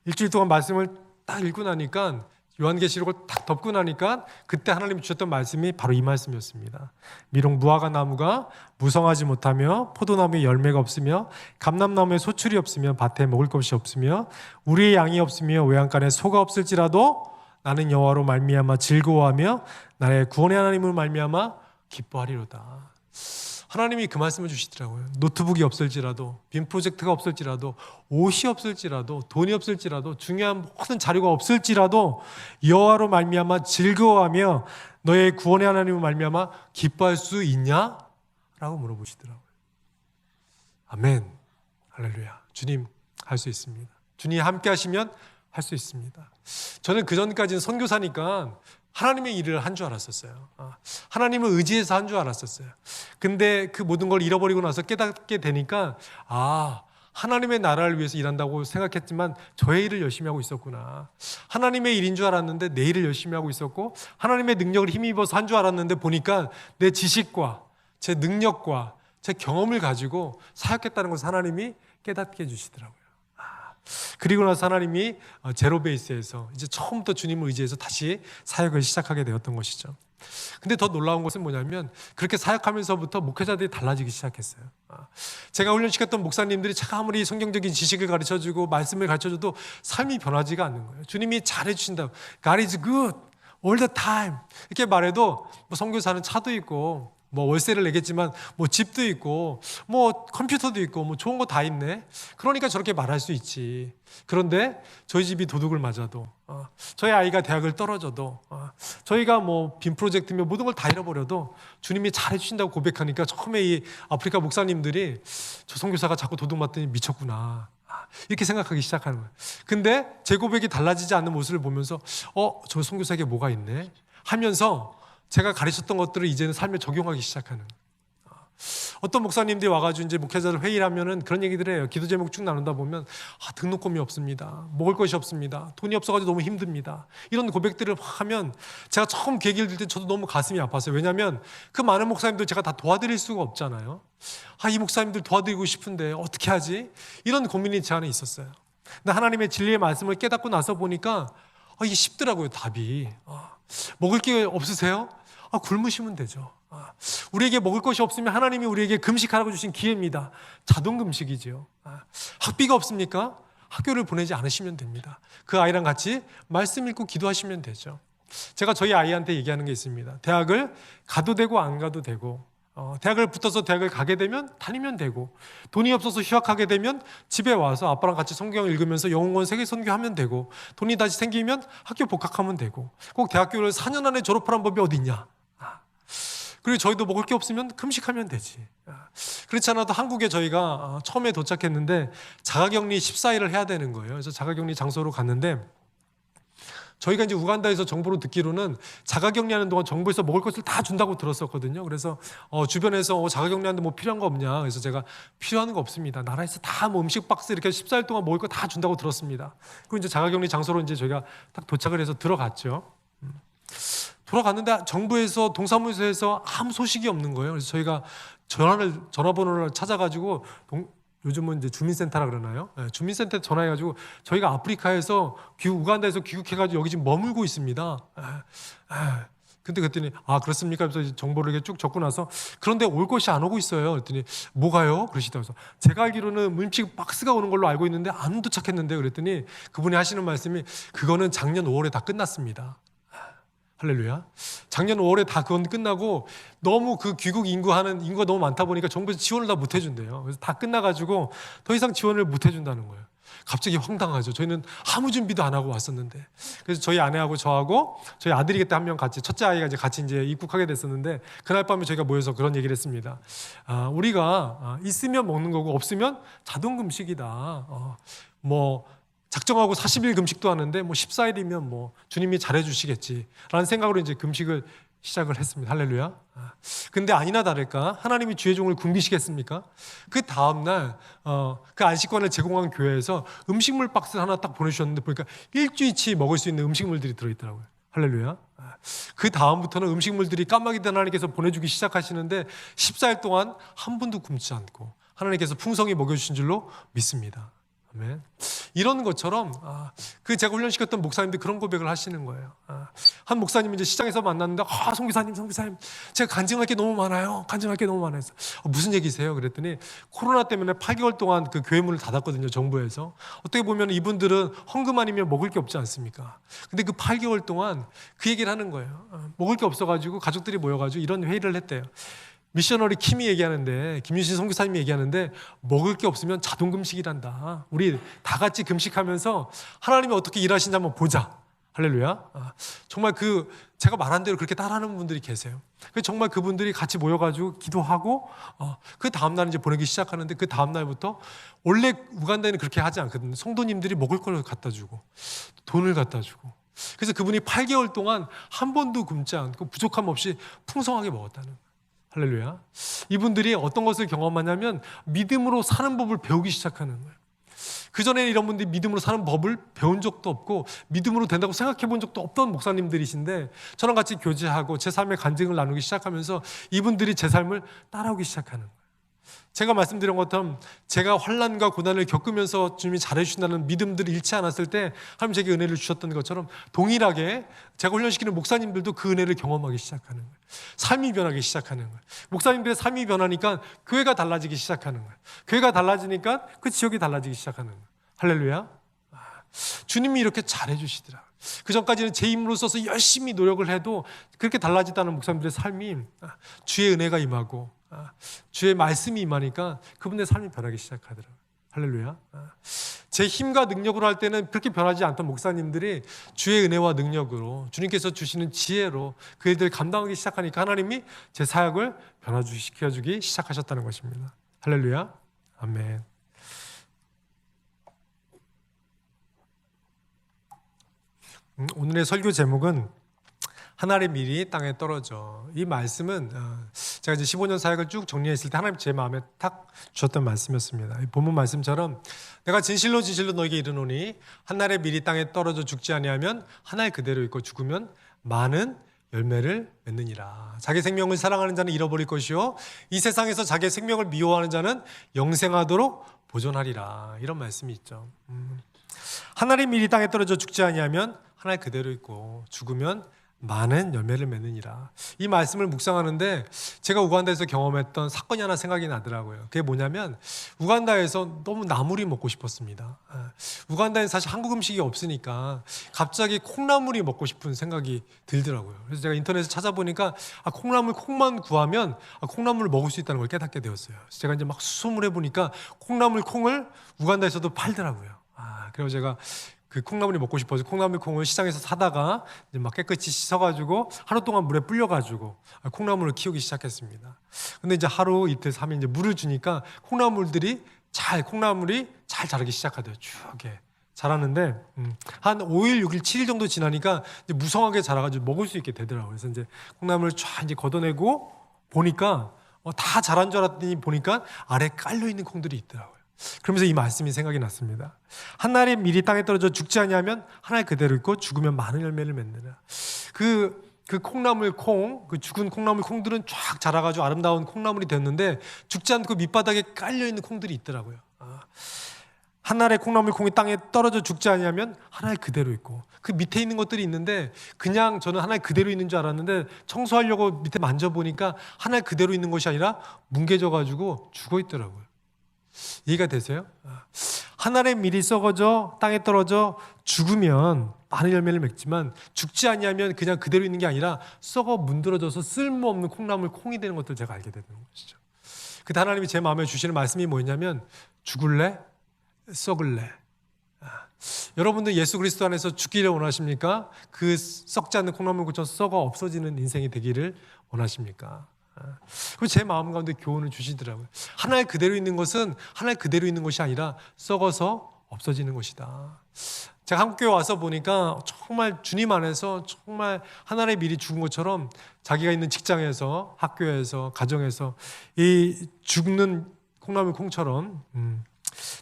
Speaker 2: 일주일 동안 말씀을 딱 읽고 나니까 요한계시록을 딱 덮고 나니까 그때 하나님이 주셨던 말씀이 바로 이 말씀이었습니다. 미록 무화과 나무가 무성하지 못하며 포도나무에 열매가 없으며 감람나무에 소출이 없으며 밭에 먹을 것이 없으며 우리의 양이 없으며 외양간에 소가 없을지라도 나는 여호와로 말미암아 즐거워하며 나의 구원의 하나님을 말미암아 기뻐하리로다. 하나님이 그 말씀을 주시더라고요. 노트북이 없을지라도, 빔 프로젝트가 없을지라도, 옷이 없을지라도, 돈이 없을지라도, 중요한 모든 자료가 없을지라도 여호와로 말미암아 즐거워하며 너의 구원의 하나님을 말미암아 기뻐할 수 있냐? 라고 물어보시더라고요. 아멘. 할렐루야. 주님 할 수 있습니다. 주님 함께 하시면 할 수 있습니다. 저는 그전까지는 선교사니까 하나님의 일을 한 줄 알았었어요. 하나님을 의지해서 한 줄 알았었어요. 근데 그 모든 걸 잃어버리고 나서 깨닫게 되니까 하나님의 나라를 위해서 일한다고 생각했지만 저의 일을 열심히 하고 있었구나. 하나님의 일인 줄 알았는데 내 일을 열심히 하고 있었고 하나님의 능력을 힘입어서 한 줄 알았는데 보니까 내 지식과 제 능력과 제 경험을 가지고 사역했다는 것을 하나님이 깨닫게 해주시더라고요. 그리고 나서 하나님이 제로 베이스에서 이제 처음부터 주님을 의지해서 다시 사역을 시작하게 되었던 것이죠. 근데 더 놀라운 것은 뭐냐면 그렇게 사역하면서부터 목회자들이 달라지기 시작했어요. 제가 훈련시켰던 목사님들이 제가 아무리 성경적인 지식을 가르쳐주고 말씀을 가르쳐줘도 삶이 변하지가 않는 거예요. 주님이 잘해주신다고 God is good all the time 이렇게 말해도 뭐 선교사는 차도 있고 뭐 월세를 내겠지만 뭐 집도 있고 뭐 컴퓨터도 있고 뭐 좋은 거 다 있네. 그러니까 저렇게 말할 수 있지. 그런데 저희 집이 도둑을 맞아도 저희 아이가 대학을 떨어져도 저희가 뭐 빔 프로젝트며 모든 걸 다 잃어버려도 주님이 잘해주신다고 고백하니까 처음에 이 아프리카 목사님들이 저 선교사가 자꾸 도둑 맞더니 미쳤구나 이렇게 생각하기 시작하는 거예요. 근데 제 고백이 달라지지 않는 모습을 보면서 저 선교사에게 뭐가 있네 하면서 제가 가르쳤던 것들을 이제는 삶에 적용하기 시작하는. 어떤 목사님들이 와가지고 이제 목회자들 회의를 하면은 그런 얘기들 해요. 기도 제목 쭉 나눈다 보면 등록금이 없습니다. 먹을 것이 없습니다. 돈이 없어가지고 너무 힘듭니다. 이런 고백들을 하면 제가 처음 계기를 들 때 저도 너무 가슴이 아팠어요. 왜냐하면 그 많은 목사님들 제가 다 도와드릴 수가 없잖아요. 이 목사님들 도와드리고 싶은데 어떻게 하지? 이런 고민이 제 안에 있었어요. 근데 하나님의 진리의 말씀을 깨닫고 나서 보니까 이게 쉽더라고요. 답이. 먹을 게 없으세요? 굶으시면 되죠. 우리에게 먹을 것이 없으면 하나님이 우리에게 금식하라고 주신 기회입니다. 자동 금식이죠. 학비가 없습니까? 학교를 보내지 않으시면 됩니다. 그 아이랑 같이 말씀 읽고 기도하시면 되죠. 제가 저희 아이한테 얘기하는 게 있습니다. 대학을 가도 되고 안 가도 되고 대학을 붙어서 대학을 가게 되면 다니면 되고 돈이 없어서 휴학하게 되면 집에 와서 아빠랑 같이 성경 읽으면서 영웅원 세계 선교하면 되고 돈이 다시 생기면 학교 복학하면 되고 꼭 대학교를 4년 안에 졸업하는 법이 어디 있냐. 그리고 저희도 먹을 게 없으면 금식하면 되지. 그렇지 않아도 한국에 저희가 처음에 도착했는데 자가격리 14일을 해야 되는 거예요. 그래서 자가격리 장소로 갔는데 저희가 이제 우간다에서 정보로 듣기로는 자가격리하는 동안 정부에서 먹을 것을 다 준다고 들었었거든요. 그래서 주변에서 자가격리하는데 뭐 필요한 거 없냐. 그래서 제가 필요한 거 없습니다. 나라에서 다 뭐 음식 박스 이렇게 14일 동안 먹을 거 다 준다고 들었습니다. 그리고 이제 자가격리 장소로 이제 저희가 딱 도착을 해서 들어갔죠. 돌아갔는데 정부에서 동사무소에서 아무 소식이 없는 거예요. 그래서 저희가 전화번호를 찾아가지고 요즘은 이제 주민센터라 그러나요? 주민센터에 전화해가지고 저희가 아프리카에서 우간다에서 귀국해가지고 여기 지금 머물고 있습니다. 근데 그랬더니 그렇습니까? 그래서 정보를 이렇게 쭉 적고 나서 그런데 올 것이 안 오고 있어요. 그랬더니 뭐가요? 그러시더라고요. 제가 알기로는 음식 박스가 오는 걸로 알고 있는데 안 도착했는데 그랬더니 그분이 하시는 말씀이 그거는 작년 5월에 다 끝났습니다. 할렐루야. 작년 5월에 다 그건 끝나고 너무 그 귀국 인구가 너무 많다 보니까 정부에서 지원을 다 못 해준대요. 그래서 다 끝나가지고 더 이상 지원을 못 해준다는 거예요. 갑자기 황당하죠. 저희는 아무 준비도 안 하고 왔었는데. 그래서 저희 아내하고 저하고 저희 아들이 그때 한 명 같이 첫째 아이가 이제 같이 이제 입국하게 됐었는데 그날 밤에 저희가 모여서 그런 얘기를 했습니다. 우리가 있으면 먹는 거고 없으면 자동 금식이다. 작정하고 40일 금식도 하는데 뭐 14일이면 뭐 주님이 잘해주시겠지라는 생각으로 이제 금식을 시작을 했습니다. 할렐루야. 근데 아니나 다를까 하나님이 주의 종을 굶기시겠습니까? 그 다음날 그 안식권을 제공한 교회에서 음식물 박스 하나 딱 보내주셨는데 보니까 일주일치 먹을 수 있는 음식물들이 들어있더라고요. 할렐루야. 그 다음부터는 음식물들이 까마귀 하나님께서 보내주기 시작하시는데 14일 동안 한 번도 굶지 않고 하나님께서 풍성히 먹여주신 줄로 믿습니다. 아멘. 이런 것처럼 그 제가 훈련시켰던 목사님들 그런 고백을 하시는 거예요. 한 목사님 이제 시장에서 만났는데 송교사님 제가 간증할 게 너무 많아요. 무슨 얘기세요? 그랬더니 코로나 때문에 8개월 동안 그 교회 문을 닫았거든요. 정부에서. 어떻게 보면 이분들은 헌금 아니면 먹을 게 없지 않습니까? 근데 그 8개월 동안 그 얘기를 하는 거예요. 먹을 게 없어가지고 가족들이 모여가지고 이런 회의를 했대요. 미셔너리 킴이 얘기하는데, 김유신 선교사님이 얘기하는데 먹을 게 없으면 자동 금식이란다. 우리 다 같이 금식하면서 하나님이 어떻게 일하시는지 한번 보자. 할렐루야. 정말 제가 말한 대로 그렇게 따라하는 분들이 계세요. 정말 그분들이 같이 모여가지고 기도하고 그 다음날 이제 보내기 시작하는데 그 다음날부터 원래 우간다에는 그렇게 하지 않거든요. 성도님들이 먹을 걸 갖다 주고 돈을 갖다 주고 그래서 그분이 8개월 동안 한 번도 굶지 않고 부족함 없이 풍성하게 먹었다는 거예요. 할렐루야. 이분들이 어떤 것을 경험하냐면 믿음으로 사는 법을 배우기 시작하는 거예요. 그전에 이런 분들이 믿음으로 사는 법을 배운 적도 없고 믿음으로 된다고 생각해 본 적도 없던 목사님들이신데 저랑 같이 교제하고 제 삶의 간증을 나누기 시작하면서 이분들이 제 삶을 따라오기 시작하는 거예요. 제가 말씀드린 것처럼 제가 환난과 고난을 겪으면서 주님이 잘해주신다는 믿음들을 잃지 않았을 때 하나님 제게 은혜를 주셨던 것처럼 동일하게 제가 훈련시키는 목사님들도 그 은혜를 경험하기 시작하는 거예요. 삶이 변하기 시작하는 거예요. 목사님들의 삶이 변하니까 교회가 달라지기 시작하는 거예요. 교회가 달라지니까 그 지역이 달라지기 시작하는 거예요. 할렐루야. 주님이 이렇게 잘해주시더라. 그 전까지는 제 힘으로 써서 열심히 노력을 해도 그렇게 달라지다는 목사님들의 삶이 주의 은혜가 임하고 주의 말씀이 임하니까 그분의 삶이 변하기 시작하더라고요. 할렐루야. 제 힘과 능력으로 할 때는 그렇게 변하지 않던 목사님들이 주의 은혜와 능력으로 주님께서 주시는 지혜로 그 일들을 감당하기 시작하니까 하나님이 제 사역을 변화시켜주기 시작하셨다는 것입니다. 할렐루야. 아멘. 오늘의 설교 제목은 하늘의 밀이 땅에 떨어져. 이 말씀은 제가 이제 15년 사역을 쭉 정리했을 때 하나님 제 마음에 탁 주셨던 말씀이었습니다. 본문 말씀처럼 내가 진실로 너에게 이르노니 한날의 밀이 땅에 떨어져 죽지 아니하면 한날 그대로 있고 죽으면 많은 열매를 맺느니라. 자기 생명을 사랑하는 자는 잃어버릴 것이요 이 세상에서 자기 생명을 미워하는 자는 영생하도록 보존하리라. 이런 말씀이 있죠. 한날의 밀이 땅에 떨어져 죽지 아니하면 한날 그대로 있고 죽으면 많은 열매를 맺느니라. 이 말씀을 묵상하는데 제가 우간다에서 경험했던 사건이 하나 생각이 나더라고요. 그게 뭐냐면 우간다에서 너무 나물이 먹고 싶었습니다. 우간다에는 사실 한국 음식이 없으니까 갑자기 콩나물이 먹고 싶은 생각이 들더라고요. 그래서 제가 인터넷에 찾아보니까 콩만 구하면 콩나물을 먹을 수 있다는 걸 깨닫게 되었어요. 그래서 제가 이제 막 수소문 해보니까 콩을 우간다에서도 팔더라고요. 그래서 제가 그 콩나물이 먹고 싶어서 콩을 시장에서 사다가 이제 막 깨끗이 씻어가지고 하루 동안 물에 불려가지고 콩나물을 키우기 시작했습니다. 근데 이제 하루 이틀 3일 이제 물을 주니까 콩나물이 잘 자라기 시작하더라고요. 쭉 이렇게 자라는데 한 5일, 6일, 7일 정도 지나니까 이제 무성하게 자라가지고 먹을 수 있게 되더라고요. 그래서 이제 콩나물을 쫙 이제 걷어내고 보니까 다 자란 줄 알았더니 보니까 아래 깔려 있는 콩들이 있더라고요. 그러면서 이 말씀이 생각이 났습니다. 한날의 밀이 땅에 떨어져 죽지 아니하면 한날 그대로 있고 죽으면 많은 열매를 맺느라. 그 죽은 콩나물 콩들은 쫙 자라가지고 아름다운 콩나물이 됐는데 죽지 않고 밑바닥에 깔려 있는 콩들이 있더라고요. 한날의 콩나물 콩이 땅에 떨어져 죽지 아니하면 한날 그대로 있고 그 밑에 있는 것들이 있는데 그냥 저는 한날 그대로 있는 줄 알았는데 청소하려고 밑에 만져보니까 한날 그대로 있는 것이 아니라 뭉개져가지고 죽어 있더라고요. 이해가 되세요? 하늘의 밀이 썩어져 땅에 떨어져 죽으면 많은 열매를 맺지만 죽지 아니하면 그냥 그대로 있는 게 아니라 썩어 문드러져서 쓸모없는 콩이 되는 것들을 제가 알게 되는 것이죠. 그때 하나님이 제 마음에 주시는 말씀이 뭐였냐면 죽을래? 썩을래? 여러분들 예수 그리스도 안에서 죽기를 원하십니까? 그 썩지 않는 콩나물처럼 썩어 없어지는 인생이 되기를 원하십니까? 그리고 제 마음 가운데 교훈을 주시더라고요. 하나님 그대로 있는 것은 하나님 그대로 있는 것이 아니라 썩어서 없어지는 것이다. 제가 한국교회 와서 보니까 정말 주님 안에서 정말 하나님의 미리 죽은 것처럼 자기가 있는 직장에서, 학교에서, 가정에서 이 죽는 콩나물 콩처럼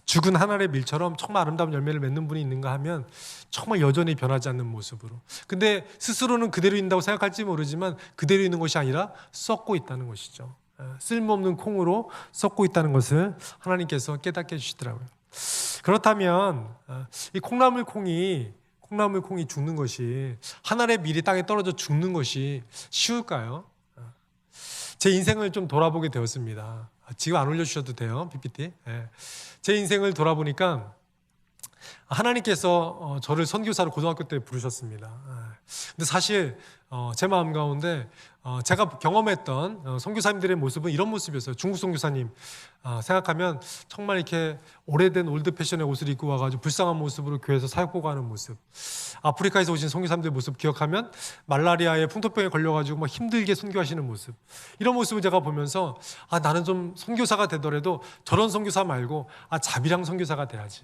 Speaker 2: 죽은 하나님의 밀처럼 정말 아름다운 열매를 맺는 분이 있는가 하면 정말 여전히 변하지 않는 모습으로. 근데 스스로는 그대로 있다고 생각할지 모르지만 그대로 있는 것이 아니라 썩고 있다는 것이죠. 쓸모없는 콩으로 썩고 있다는 것을 하나님께서 깨닫게 해주시더라고요. 그렇다면 이 콩나물 콩이 죽는 것이, 하나님의 밀이 땅에 떨어져 죽는 것이 쉬울까요? 제 인생을 좀 돌아보게 되었습니다. 지금 안 올려주셔도 돼요, PPT. 제 인생을 돌아보니까 하나님께서 저를 선교사로 고등학교 때 부르셨습니다. 근데 사실 제 마음 가운데 제가 경험했던 선교사님들의 모습은 이런 모습이었어요. 중국 선교사님 생각하면 정말 이렇게 오래된 올드 패션의 옷을 입고 와가지고 불쌍한 모습으로 교회에서 사역보고 하는 모습. 아프리카에서 오신 선교사님들의 모습 기억하면 말라리아에 풍토병에 걸려가지고 막 힘들게 선교하시는 모습. 이런 모습을 제가 보면서 나는 좀 선교사가 되더라도 저런 선교사 말고 자비랑 선교사가 돼야지.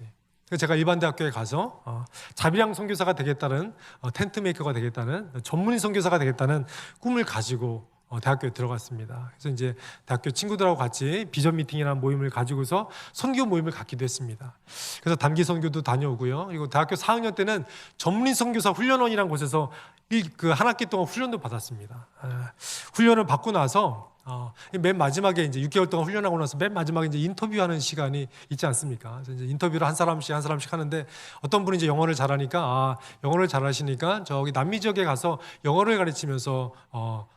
Speaker 2: 제가 일반 대학교에 가서 자비랑 선교사가 되겠다는, 텐트 메이커가 되겠다는, 전문의 선교사가 되겠다는 꿈을 가지고 대학교에 들어갔습니다. 그래서 이제 대학교 친구들하고 같이 비전 미팅이라는 모임을 가지고서 선교 모임을 갖기도 했습니다. 그래서 단기 선교도 다녀오고요. 그리고 대학교 4학년 때는 전문의 선교사 훈련원이라는 곳에서 한 학기 동안 훈련도 받았습니다. 훈련을 받고 나서 맨 마지막에 이제 6개월 동안 훈련하고 나서 맨 마지막에 이제 인터뷰하는 시간이 있지 않습니까? 그래서 이제 인터뷰를 한 사람씩 하는데 어떤 분이 이제 영어를 잘하니까 영어를 잘하시니까 저기 남미 지역에 가서 영어를 가르치면서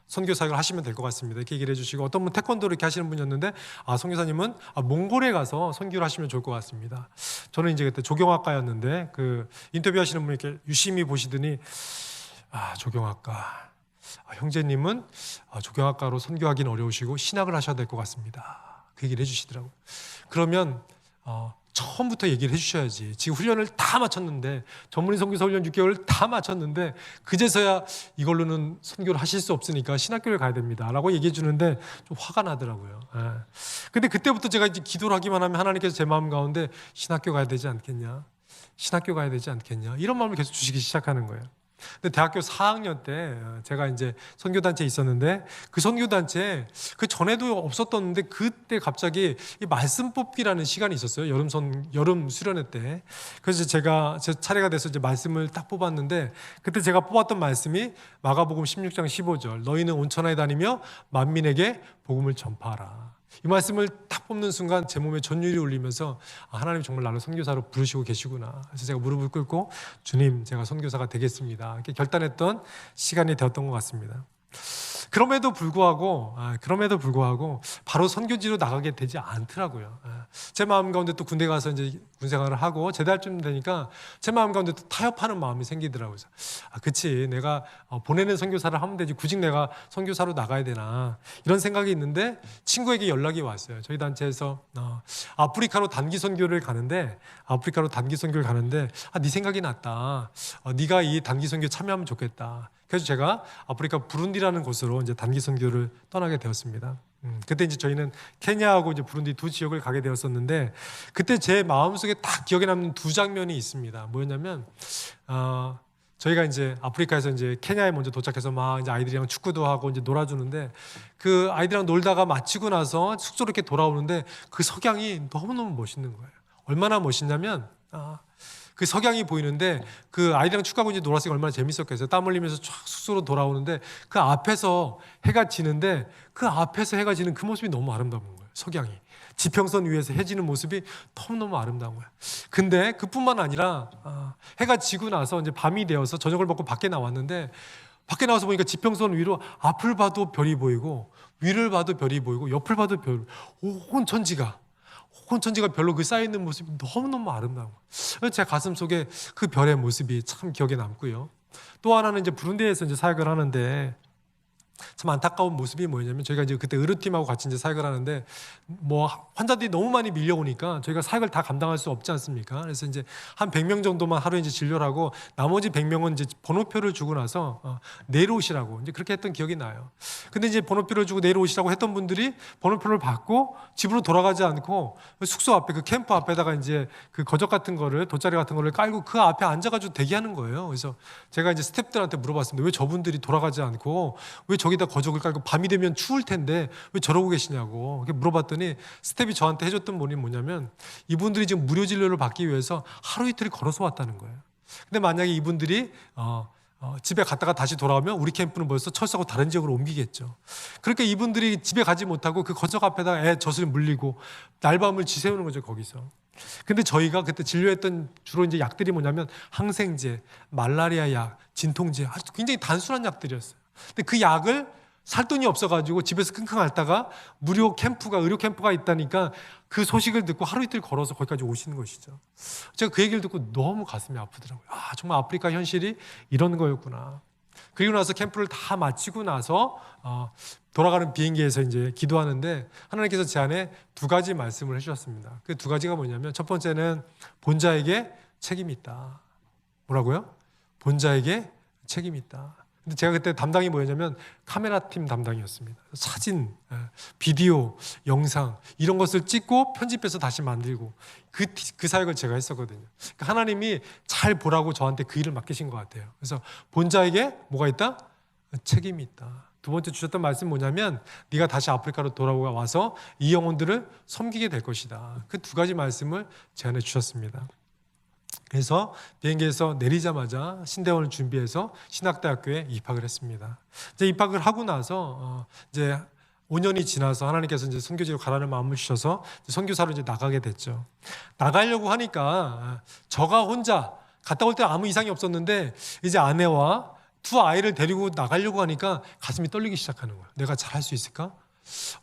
Speaker 2: 선교 사역을 하시면 될 것 같습니다. 이렇게 얘기를 해주시고, 어떤 분 태권도를 이렇게 하시는 분이었는데 선교사님은 몽골에 가서 선교를 하시면 좋을 것 같습니다. 저는 이제 그때 조경학과였는데 그 인터뷰하시는 분이 이렇게 유심히 보시더니 조경학과. 형제님은 조경학과로 선교하기는 어려우시고 신학을 하셔야 될 것 같습니다. 그 얘기를 해주시더라고요. 그러면 처음부터 얘기를 해주셔야지. 지금 훈련을 다 마쳤는데, 전문의 선교사 훈련 6개월 다 마쳤는데 그제서야 이걸로는 선교를 하실 수 없으니까 신학교를 가야 됩니다 라고 얘기해 주는데 좀 화가 나더라고요. 근데 그때부터 제가 이제 기도를 하기만 하면 하나님께서 제 마음 가운데 신학교 가야 되지 않겠냐, 신학교 가야 되지 않겠냐, 이런 마음을 계속 주시기 시작하는 거예요. 근데 대학교 4학년 때 제가 이제 선교단체에 있었는데, 그 선교단체 그 전에도 없었던데 그때 갑자기 이 말씀 뽑기라는 시간이 있었어요. 여름 수련회 때. 그래서 제가 제 차례가 돼서 이제 말씀을 딱 뽑았는데, 그때 제가 뽑았던 말씀이 마가복음 16장 15절, 너희는 온 천하에 다니며 만민에게 복음을 전파하라. 이 말씀을 딱 뽑는 순간 제 몸에 전율이 울리면서 하나님 정말 나를 선교사로 부르시고 계시구나. 그래서 제가 무릎을 꿇고 주님, 제가 선교사가 되겠습니다, 이렇게 결단했던 시간이 되었던 것 같습니다. 그럼에도 불구하고 바로 선교지로 나가게 되지 않더라고요. 제 마음 가운데 또 군대 가서 이제 군 생활을 하고 제대할쯤 되니까 제 마음 가운데 또 타협하는 마음이 생기더라고요. 그치, 내가 보내는 선교사를 하면 되지, 굳이 내가 선교사로 나가야 되나, 이런 생각이 있는데 친구에게 연락이 왔어요. 저희 단체에서 아프리카로 단기 선교를 가는데 네 생각이 났다. 네가 이 단기 선교 참여하면 좋겠다. 그래서 제가 아프리카 부룬디라는 곳으로 이제 단기 선교를 떠나게 되었습니다. 그때 이제 저희는 케냐하고 이제 부룬디 두 지역을 가게 되었었는데, 그때 제 마음속에 딱 기억에 남는 두 장면이 있습니다. 뭐였냐면 저희가 이제 아프리카에서 이제 케냐에 먼저 도착해서 막 이제 아이들이랑 축구도 하고 이제 놀아주는데, 그 아이들이랑 놀다가 마치고 나서 숙소로 이렇게 돌아오는데 그 석양이 너무너무 멋있는 거예요. 얼마나 멋있냐면 그 석양이 보이는데, 그 아이들이랑 축구하고 이제 놀았으니까 얼마나 재밌었겠어요. 땀 흘리면서 쫙 숙소로 돌아오는데 그 앞에서 해가 지는데, 그 앞에서 해가 지는 그 모습이 너무 아름다운 거예요. 석양이 지평선 위에서 해 지는 모습이 너무너무 아름다운 거예요. 근데 그뿐만 아니라 해가 지고 나서 이제 밤이 되어서 저녁을 먹고 밖에 나왔는데, 밖에 나와서 보니까 지평선 위로 앞을 봐도 별이 보이고 위를 봐도 별이 보이고 옆을 봐도 별, 온 천지가 별로 그 쌓여있는 모습이 너무너무 아름다운 거예요. 제 가슴 속에 그 별의 모습이 참 기억에 남고요. 또 하나는 이제 부룬디에서 이제 사역을 하는데, 참 안타까운 모습이 뭐냐면 저희가 이제 그때 의료팀하고 같이 이제 사역을 하는데 뭐 환자들이 너무 많이 밀려오니까 저희가 사역을 다 감당할 수 없지 않습니까? 그래서 이제 한 100명 정도만 하루에 이제 진료를 하고 나머지 100명은 이제 번호표를 주고 나서 내려오시라고 이제 그렇게 했던 기억이 나요. 근데 이제 번호표를 주고 내려오시라고 했던 분들이 번호표를 받고 집으로 돌아가지 않고 숙소 앞에 그 캠프 앞에다가 이제 그 거적 같은 거를 돗자리 같은 거를 깔고 그 앞에 앉아가지고 대기하는 거예요. 그래서 제가 이제 스태프들한테 물어봤습니다. 왜 저분들이 돌아가지 않고 왜 저기다 거적을 깔고 밤이 되면 추울 텐데 왜 저러고 계시냐고 이렇게 물어봤더니 스텝이 저한테 해줬던 말이 뭐냐면 이분들이 지금 무료 진료를 받기 위해서 하루 이틀 걸어서 왔다는 거예요. 근데 만약에 이분들이 집에 갔다가 다시 돌아오면 우리 캠프는 벌써 철수하고 다른 지역으로 옮기겠죠. 그러니까 이분들이 집에 가지 못하고 그 거적 앞에다 애 젖을 물리고 날밤을 지새우는 거죠, 거기서. 근데 저희가 그때 진료했던 주로 이제 약들이 뭐냐면 항생제, 말라리아 약, 진통제 아주 굉장히 단순한 약들이었어요. 근데 그 약을 살 돈이 없어가지고 집에서 끙끙 앓다가 무료 캠프가 의료 캠프가 있다니까 그 소식을 듣고 하루 이틀 걸어서 거기까지 오시는 것이죠. 제가 그 얘기를 듣고 너무 가슴이 아프더라고요. 아 정말 아프리카 현실이 이런 거였구나. 그리고 나서 캠프를 다 마치고 나서 돌아가는 비행기에서 이제 기도하는데 하나님께서 제 안에 두 가지 말씀을 해주셨습니다. 그 두 가지가 뭐냐면 첫 번째는 본자에게 책임이 있다. 뭐라고요? 본자에게 책임이 있다. 근데 제가 그때 담당이 뭐였냐면 카메라 팀 담당이었습니다. 사진, 비디오, 영상 이런 것을 찍고 편집해서 다시 만들고 그 사역을 제가 했었거든요. 그러니까 하나님이 잘 보라고 저한테 그 일을 맡기신 것 같아요. 그래서 본자에게 뭐가 있다? 책임이 있다. 두 번째 주셨던 말씀 뭐냐면 네가 다시 아프리카로 돌아와서 이 영혼들을 섬기게 될 것이다. 그 두 가지 말씀을 제 안에 주셨습니다. 그래서 비행기에서 내리자마자 신대원을 준비해서 신학대학교에 입학을 했습니다. 이제 입학을 하고 나서 이제 5년이 지나서 하나님께서 이제 선교지로 가라는 마음을 주셔서 선교사로 이제 나가게 됐죠. 나가려고 하니까 저가 혼자 갔다 올 때 아무 이상이 없었는데 이제 아내와 두 아이를 데리고 나가려고 하니까 가슴이 떨리기 시작하는 거예요. 내가 잘할 수 있을까?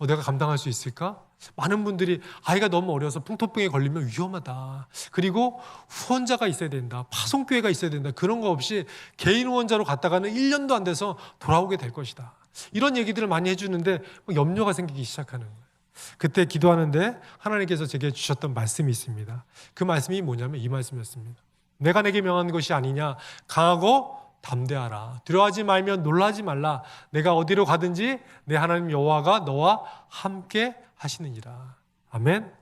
Speaker 2: 내가 감당할 수 있을까? 많은 분들이 아이가 너무 어려서 풍토병에 걸리면 위험하다. 그리고 후원자가 있어야 된다. 파송교회가 있어야 된다. 그런 거 없이 개인 후원자로 갔다가는 1년도 안 돼서 돌아오게 될 것이다. 이런 얘기들을 많이 해주는데 염려가 생기기 시작하는 거예요. 그때 기도하는데 하나님께서 제게 주셨던 말씀이 있습니다. 그 말씀이 뭐냐면 이 말씀이었습니다. 내가 내게 명한 것이 아니냐. 강하고 담대하라. 두려워하지 말면 놀라지 말라. 내가 어디로 가든지 내 하나님 여호와가 너와 함께 하시느니라. 아멘.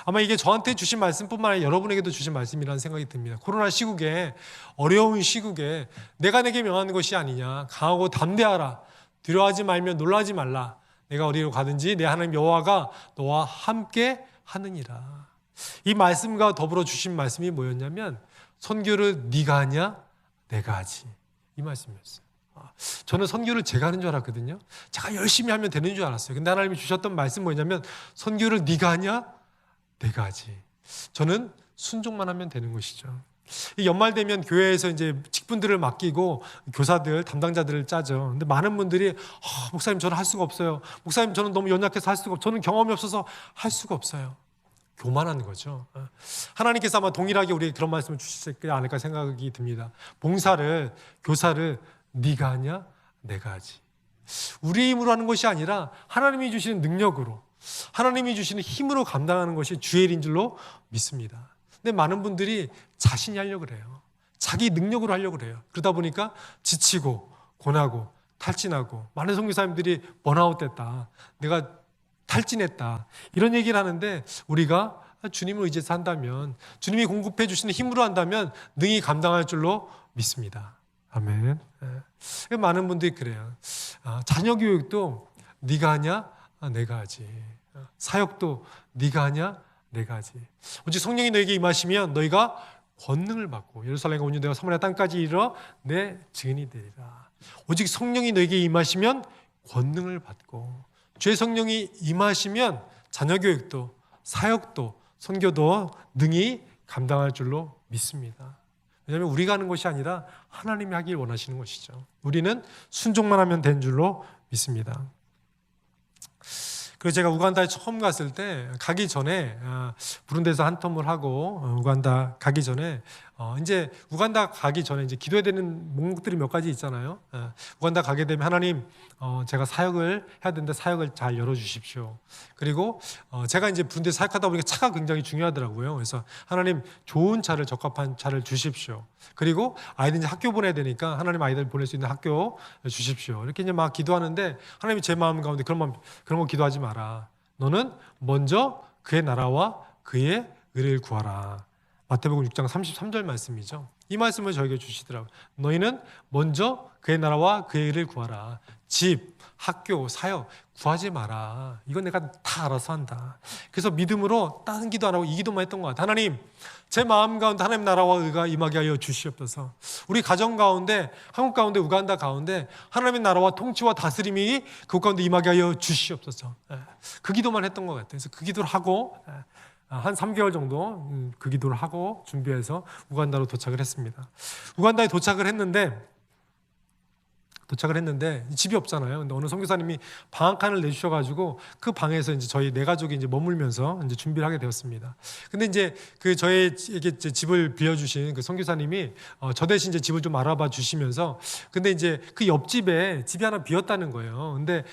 Speaker 2: 아마 이게 저한테 주신 말씀뿐만 아니라 여러분에게도 주신 말씀이라는 생각이 듭니다. 코로나 시국에 어려운 시국에 내가 내게 명하는 것이 아니냐. 강하고 담대하라. 두려워하지 말면 놀라지 말라. 내가 어디로 가든지 내 하나님 여호와가 너와 함께 하느니라. 이 말씀과 더불어 주신 말씀이 뭐였냐면 선교를 네가 하냐 내가 하지. 이 말씀이었어요. 저는 선교를 제가 하는 줄 알았거든요. 제가 열심히 하면 되는 줄 알았어요. 근데 하나님이 주셨던 말씀 뭐냐면 선교를 네가 하냐? 내가 하지. 저는 순종만 하면 되는 것이죠. 이 연말 되면 교회에서 이제 직분들을 맡기고 교사들, 담당자들을 짜죠. 근데 많은 분들이 목사님 저는 할 수가 없어요. 목사님 저는 너무 연약해서 할 수가 없어요. 저는 경험이 없어서 할 수가 없어요. 교만한 거죠. 하나님께서 아마 동일하게 우리에게 그런 말씀을 주시지 않을까 생각이 듭니다. 봉사를, 교사를 네가 하냐? 내가 하지. 우리의 힘으로 하는 것이 아니라 하나님이 주시는 능력으로, 하나님이 주시는 힘으로 감당하는 것이 주의 일인 줄로 믿습니다. 근데 많은 분들이 자신이 하려고 그래요. 자기 능력으로 하려고 그래요. 그러다 보니까 지치고 고나고 탈진하고 많은 선교사님들이 번아웃 됐다. 내가 탈진했다. 이런 얘기를 하는데 우리가 주님을 의지해서 한다면 주님이 공급해 주시는 힘으로 한다면 능히 감당할 줄로 믿습니다. 아멘. 많은 분들이 그래요. 자녀 교육도 네가 하냐? 내가 하지. 사역도 네가 하냐? 내가 하지. 오직 성령이 너에게 임하시면 너희가 권능을 받고 예루살렘과 온 유대와 사마리아 땅까지 이르러 내 증인이 되리라. 오직 성령이 너에게 임하시면 권능을 받고 주의 성령이 임하시면 자녀 교육도 사역도 선교도 능히 감당할 줄로 믿습니다. 왜냐하면 우리가 하는 것이 아니라 하나님이 하길 원하시는 것이죠. 우리는 순종만 하면 된 줄로 믿습니다. 그래서 제가 우간다에 처음 갔을 때 가기 전에 부룬디에서 한 텀을 하고 우간다 가기 전에 이제 우간다 가기 전에 이제 기도해야 되는 목록들이 몇 가지 있잖아요. 우간다 가게 되면 하나님, 제가 사역을 해야 되는데 사역을 잘 열어주십시오. 그리고 제가 이제 군대 사역하다 보니까 차가 굉장히 중요하더라고요. 그래서 하나님 좋은 차를, 적합한 차를 주십시오. 그리고 아이들 이제 학교 보내야 되니까 하나님 아이들 보낼 수 있는 학교 주십시오. 이렇게 이제 막 기도하는데 하나님이 제 마음 가운데 그런 거 기도하지 마라. 너는 먼저 그의 나라와 그의 의를 구하라. 마태복음 6장 33절 말씀이죠. 이 말씀을 저에게 주시더라고요. 너희는 먼저 그의 나라와 그의 의를 구하라. 집, 학교, 사역 구하지 마라. 이건 내가 다 알아서 한다. 그래서 믿음으로 다른 기도 안 하고 이 기도만 했던 것 같아요. 하나님, 제 마음 가운데 하나님 나라와 의가 임하게 하여 주시옵소서. 우리 가정 가운데, 한국 가운데, 우간다 가운데 하나님의 나라와 통치와 다스림이 그곳 가운데 임하게 하여 주시옵소서. 그 기도만 했던 것 같아요. 그래서 그 기도를 하고 한 3개월 정도 그 기도를 하고 준비해서 우간다로 도착을 했습니다. 우간다에 도착을 했는데 집이 없잖아요. 근데 어느 선교사님이 방한칸을 내주셔가지고 그 방에서 이제 저희 네 가족이 이제 머물면서 이제 준비를 하게 되었습니다. 근데 이제 그 저에게 집을 빌려주신 그 선교사님이 저 대신 이제 집을 좀 알아봐 주시면서 근데 이제 그 옆집에 집이 하나 비었다는 거예요. 근데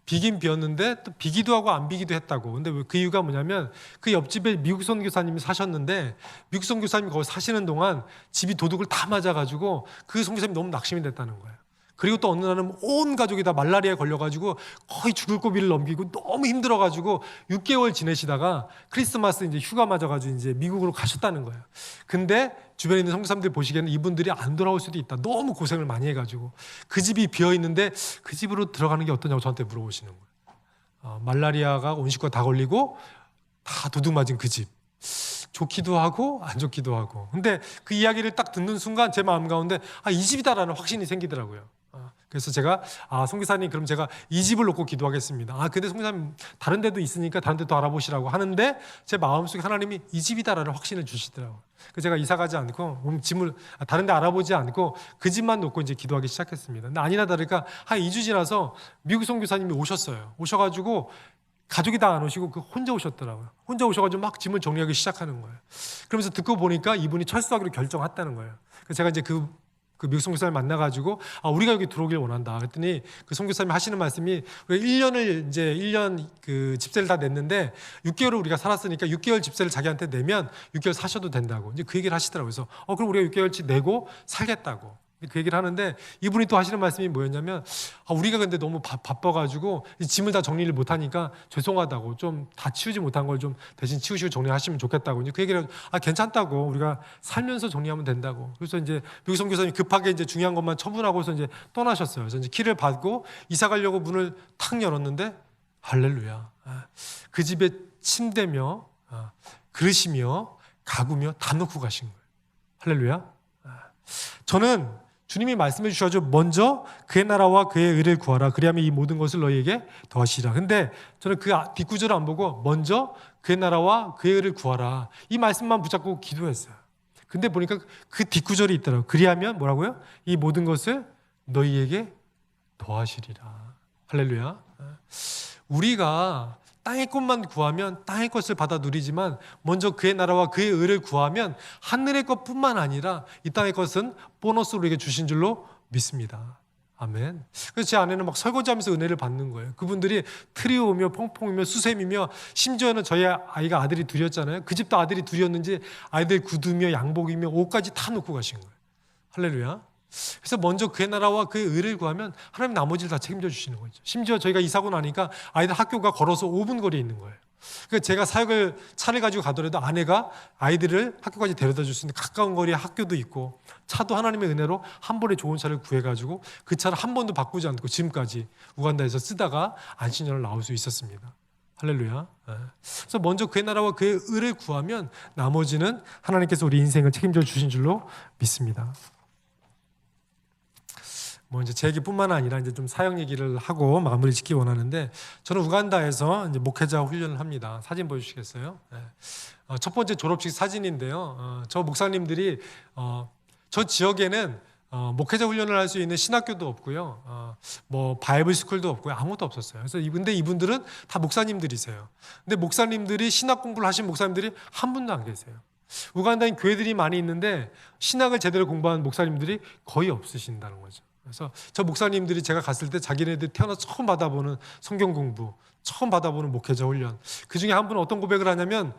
Speaker 2: 비긴 비었는데 또 비기도 하고 안 비기도 했다고. 근데 그 이유가 뭐냐면 그 옆집에 미국 선교사님이 사셨는데 미국 선교사님이 거기 사시는 동안 집이 도둑을 다 맞아가지고 그 선교사님이 너무 낙심이 됐다는 거예요. 그리고 또 어느 날은 온 가족이 다 말라리아에 걸려가지고 거의 죽을 고비를 넘기고 너무 힘들어가지고 6개월 지내시다가 크리스마스 이제 휴가 맞아가지고 이제 미국으로 가셨다는 거예요. 근데 주변에 있는 선교사님들이 보시기에는 이분들이 안 돌아올 수도 있다. 너무 고생을 많이 해가지고 그 집이 비어 있는데 그 집으로 들어가는 게 어떠냐고 저한테 물어보시는 거예요. 말라리아가 온 식구가 다 걸리고 다 도둑 맞은 그 집. 좋기도 하고 안 좋기도 하고. 근데 그 이야기를 딱 듣는 순간 제 마음 가운데 이 집이다라는 확신이 생기더라고요. 그래서 제가 선교사님 그럼 제가 이 집을 놓고 기도하겠습니다. 근데 선교사님 다른 데도 있으니까 다른 데도 알아보시라고 하는데 제 마음속에 하나님이 이 집이다라는 확신을 주시더라고요. 그래서 제가 이사 가지 않고 짐을 다른 데 알아보지 않고 그 집만 놓고 이제 기도하기 시작했습니다. 근데 아니나 다를까 한 2주 지나서 미국 선교사님이 오셨어요. 오셔가지고 가족이 다 안 오시고 그 혼자 오셨더라고요. 혼자 오셔가지고 막 짐을 정리하기 시작하는 거예요. 그러면서 듣고 보니까 이분이 철수하기로 결정했다는 거예요. 그래서 제가 이제 그 미국 선교사님 만나가지고 우리가 여기 들어오길 원한다. 그랬더니 그 선교사님이 하시는 말씀이 우리가 1년 그 집세를 다 냈는데 6개월을 우리가 살았으니까 6개월 집세를 자기한테 내면 6개월 사셔도 된다고. 이제 그 얘기를 하시더라고요. 그래서 그럼 우리가 6개월치 내고 살겠다고. 그 얘기를 하는데 이분이 또 하시는 말씀이 뭐였냐면 우리가 근데 너무 바빠가지고 짐을 다 정리를 못하니까 죄송하다고 좀 다 치우지 못한 걸 좀 대신 치우시고 정리하시면 좋겠다고. 이제 그 얘기를 괜찮다고 우리가 살면서 정리하면 된다고. 그래서 이제 미국 선교사님이 급하게 이제 중요한 것만 처분하고서 이제 떠나셨어요. 그래서 이제 키를 받고 이사 가려고 문을 탁 열었는데 할렐루야. 그 집에 침대며 그릇이며 가구며 다 놓고 가신 거예요. 할렐루야. 저는 주님이 말씀해 주셔서 먼저 그의 나라와 그의 의를 구하라. 그리하면 이 모든 것을 너희에게 더하시리라. 근데 저는 그 뒷구절을 안 보고 먼저 그의 나라와 그의 의를 구하라. 이 말씀만 붙잡고 기도했어요. 근데 보니까 그 뒷구절이 있더라고요. 그리하면 뭐라고요? 이 모든 것을 너희에게 더하시리라. 할렐루야. 우리가 땅의 것만 구하면 땅의 것을 받아 누리지만 먼저 그의 나라와 그의 의를 구하면 하늘의 것뿐만 아니라 이 땅의 것은 보너스로 우리에게 주신 줄로 믿습니다. 아멘. 그래서 제 아내는 막 설거지하면서 은혜를 받는 거예요. 그분들이 트리오며 퐁퐁이며 수세미며 심지어는 저희 아이가 아들이 둘이었잖아요. 그 집도 아들이 둘이었는지 아이들 구두며 양복이며 옷까지 다 놓고 가신 거예요. 할렐루야. 그래서 먼저 그의 나라와 그의 의를 구하면 하나님 나머지를 다 책임져 주시는 거죠. 심지어 저희가 이사고 나니까 아이들 학교가 걸어서 5분 거리에 있는 거예요. 그러니까 제가 차를 가지고 가더라도 아내가 아이들을 학교까지 데려다 줄 수 있는 가까운 거리에 학교도 있고 차도 하나님의 은혜로 한 번에 좋은 차를 구해가지고 그 차를 한 번도 바꾸지 않고 지금까지 우간다에서 쓰다가 안식년을 나올 수 있었습니다. 할렐루야. 그래서 먼저 그의 나라와 그의 의를 구하면 나머지는 하나님께서 우리 인생을 책임져 주신 줄로 믿습니다. 이제 제 얘기뿐만 아니라 이제 좀 사역 얘기를 하고 마무리 짓기 원하는데 저는 우간다에서 이제 목회자 훈련을 합니다. 사진 보여주시겠어요? 첫 번째 졸업식 사진인데요. 저 목사님들이 저 지역에는 목회자 훈련을 할 수 있는 신학교도 없고요. 뭐 바이블 스쿨도 없고요. 아무것도 없었어요. 그래서 근데 이분들은 다 목사님들이세요. 근데 목사님들이 신학 공부를 하신 목사님들이 한 분도 안 계세요. 우간다엔 교회들이 많이 있는데 신학을 제대로 공부한 목사님들이 거의 없으신다는 거죠. 그래서 저 목사님들이 제가 갔을 때 자기네들 태어나서 처음 받아보는 성경 공부, 처음 받아보는 목회자 훈련, 그 중에 한 분은 어떤 고백을 하냐면,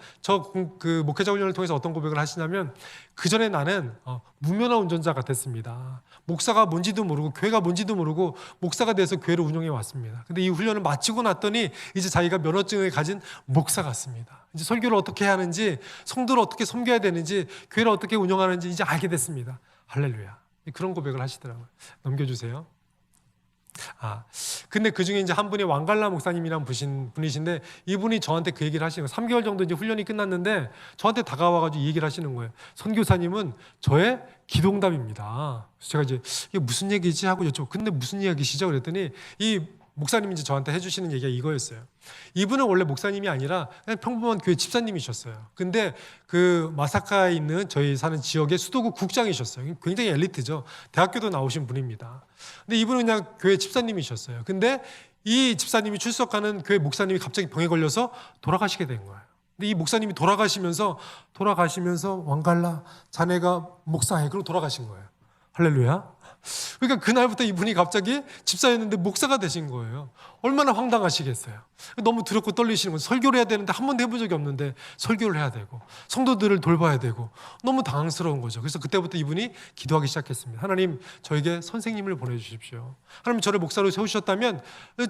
Speaker 2: 그 목회자 훈련을 통해서 어떤 고백을 하시냐면, 그 전에 나는 무면허 운전자 같았습니다. 목사가 뭔지도 모르고 교회가 뭔지도 모르고 목사가 돼서 교회를 운영해 왔습니다. 근데 이 훈련을 마치고 났더니 이제 자기가 면허증을 가진 목사 같습니다. 이제 설교를 어떻게 해야 하는지, 성도를 어떻게 섬겨야 되는지, 교회를 어떻게 운영하는지 이제 알게 됐습니다. 할렐루야. 그런 고백을 하시더라고요. 넘겨주세요. 근데 그 중에 이제 한 분이 왕갈라 목사님이란 분이신데, 이분이 저한테 그 얘기를 하시는 거예요. 3개월 정도 이제 훈련이 끝났는데 저한테 다가와가지고 이 얘기를 하시는 거예요. 선교사님은 저의 기도응답입니다. 그래서 제가 이제 이게 무슨 얘기지 하고 여쭤보고, 근데 무슨 이야기시죠? 그랬더니 이 목사님이 이제 저한테 해주시는 얘기가 이거였어요. 이분은 원래 목사님이 아니라 그냥 평범한 교회 집사님이셨어요. 근데 그 마사카에 있는 저희 사는 지역의 수도국 국장이셨어요. 굉장히 엘리트죠. 대학교도 나오신 분입니다. 근데 이분은 그냥 교회 집사님이셨어요. 근데 이 집사님이 출석하는 교회 목사님이 갑자기 병에 걸려서 돌아가시게 된 거예요. 근데 이 목사님이 돌아가시면서 왕갈라 자네가 목사해. 그러고 돌아가신 거예요. 할렐루야. 그러니까 그날부터 이분이 갑자기 집사였는데 목사가 되신 거예요. 얼마나 황당하시겠어요. 너무 두렵고 떨리시는 거예요. 설교를 해야 되는데 한 번도 해본 적이 없는데 설교를 해야 되고 성도들을 돌봐야 되고 너무 당황스러운 거죠. 그래서 그때부터 이분이 기도하기 시작했습니다. 하나님, 저에게 선생님을 보내주십시오. 하나님, 저를 목사로 세우셨다면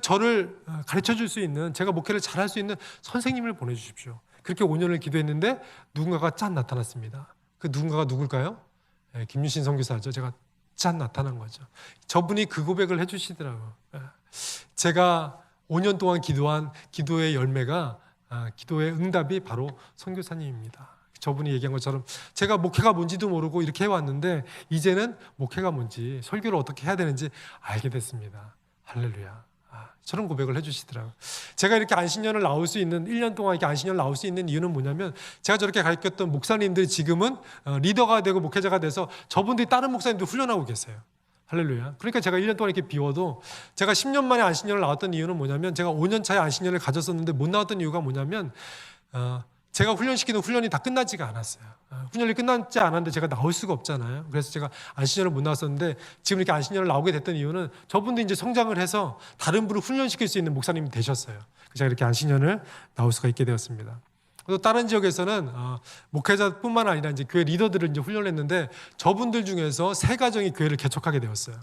Speaker 2: 저를 가르쳐줄 수 있는, 제가 목회를 잘할 수 있는 선생님을 보내주십시오. 그렇게 5년을 기도했는데 누군가가 짠 나타났습니다. 그 누군가가 누굴까요? 김유신 선교사죠. 제가 짠 나타난 거죠. 저분이 그 고백을 해주시더라고요. 제가 5년 동안 기도한 기도의 열매가, 기도의 응답이 바로 선교사님입니다. 저분이 얘기한 것처럼 제가 목회가 뭔지도 모르고 이렇게 해왔는데 이제는 목회가 뭔지, 설교를 어떻게 해야 되는지 알게 됐습니다. 할렐루야. 저런 고백을 해주시더라고요. 제가 이렇게 안식년을 나올 수 있는, 1년 동안 이렇게 안식년을 나올 수 있는 이유는 뭐냐면, 제가 저렇게 가르쳤던 목사님들이 지금은 리더가 되고 목회자가 돼서 저분들이 다른 목사님들 훈련하고 계세요. 할렐루야. 그러니까 제가 1년 동안 이렇게 비워도, 제가 10년 만에 안식년을 나왔던 이유는 뭐냐면, 제가 5년 차에 안식년을 가졌었는데 못 나왔던 이유가 뭐냐면, 제가 훈련시키는 훈련이 다 끝나지가 않았어요. 훈련이 끝나지 않았는데 제가 나올 수가 없잖아요. 그래서 제가 안식년을 못 나왔었는데, 지금 이렇게 안식년을 나오게 됐던 이유는 저분도 이제 성장을 해서 다른 분을 훈련시킬 수 있는 목사님이 되셨어요. 그래서 제가 이렇게 안식년을 나올 수가 있게 되었습니다. 또 다른 지역에서는 목회자뿐만 아니라 이제 교회 리더들을 이제 훈련했는데, 저분들 중에서 3가정이 교회를 개척하게 되었어요.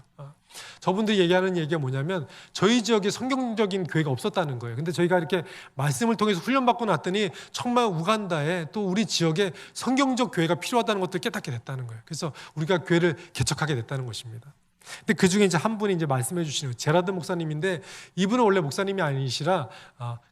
Speaker 2: 저분들이 얘기하는 얘기가 뭐냐면, 저희 지역에 성경적인 교회가 없었다는 거예요. 근데 저희가 이렇게 말씀을 통해서 훈련받고 났더니 정말 우간다에 또 우리 지역에 성경적 교회가 필요하다는 것도 깨닫게 됐다는 거예요. 그래서 우리가 교회를 개척하게 됐다는 것입니다. 근데 그 중에 이제 한 분이 이제 말씀해 주시는 거예요. 제라드 목사님인데, 이분은 원래 목사님이 아니시라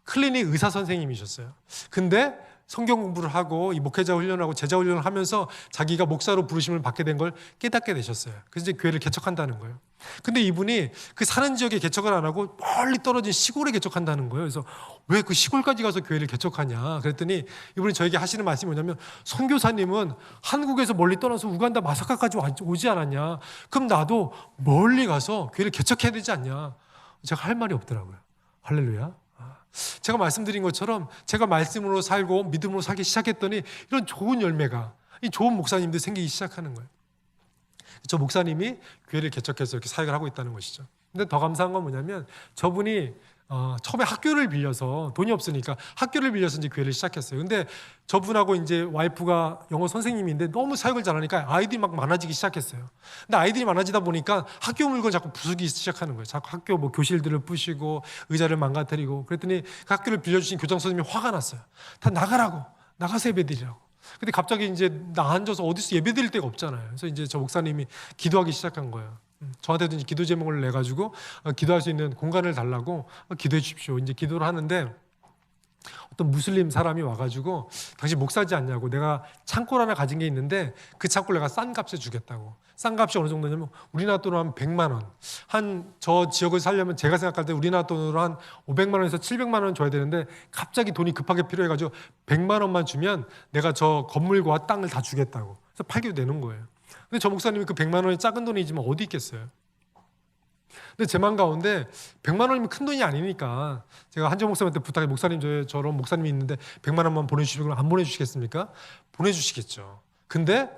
Speaker 2: 클리닉 의사 선생님이셨어요. 근데 성경 공부를 하고 이 목회자 훈련하고 제자 훈련을 하면서 자기가 목사로 부르심을 받게 된 걸 깨닫게 되셨어요. 그래서 이제 교회를 개척한다는 거예요. 근데 이분이 그 사는 지역에 개척을 안 하고 멀리 떨어진 시골에 개척한다는 거예요. 그래서 왜 그 시골까지 가서 교회를 개척하냐 그랬더니, 이분이 저에게 하시는 말씀이 뭐냐면, 선교사님은 한국에서 멀리 떠나서 우간다 마사카까지 오지 않았냐, 그럼 나도 멀리 가서 교회를 개척해야 되지 않냐. 제가 할 말이 없더라고요. 할렐루야. 제가 말씀드린 것처럼 제가 말씀으로 살고 믿음으로 살기 시작했더니 이런 좋은 열매가, 이 좋은 목사님들이 생기기 시작하는 거예요. 저 목사님이 교회를 개척해서 이렇게 사역을 하고 있다는 것이죠. 근데 더 감사한 건 뭐냐면, 저분이 처음에 학교를 빌려서, 돈이 없으니까 학교를 빌려서 이제 교회를 시작했어요. 근데 저분하고 이제 와이프가 영어 선생님인데 너무 사역을 잘하니까 아이들이 막 많아지기 시작했어요. 근데 아이들이 많아지다 보니까 학교 물건 자꾸 부수기 시작하는 거예요. 자꾸 학교 뭐 교실들을 부시고 의자를 망가뜨리고. 그랬더니 그 학교를 빌려주신 교장 선생님이 화가 났어요. 다 나가라고, 나가서 예배드리라고. 근데 갑자기 이제 나 앉아서 어디서 예배드릴 데가 없잖아요. 그래서 이제 저 목사님이 기도하기 시작한 거예요. 저한테도 이제 기도 제목을 내가지고 기도할 수 있는 공간을 달라고 기도해 주십시오. 이제 기도를 하는데, 어떤 무슬림 사람이 와가지고 당신 목사지 않냐고, 내가 창고를 하나 가진 게 있는데 그 창고를 내가 싼 값에 주겠다고. 싼 값이 어느 정도냐면 우리나라 돈으로 한 100만 원. 한 저 지역을 살려면 제가 생각할 때 우리나라 돈으로 한 500만 원에서 700만 원 줘야 되는데, 갑자기 돈이 급하게 필요해가지고 100만 원만 주면 내가 저 건물과 땅을 다 주겠다고. 그래서 팔기도 되는 거예요. 근데 저 목사님이 그 100만 원이 작은 돈이지만 어디 있겠어요. 근데 제 마음 가운데 100만 원이면 큰 돈이 아니니까 제가 한정 목사님한테 부탁해, 목사님 저런 목사님이 있는데 100만 원만 보내주시면 안 보내주시겠습니까? 보내주시겠죠. 근데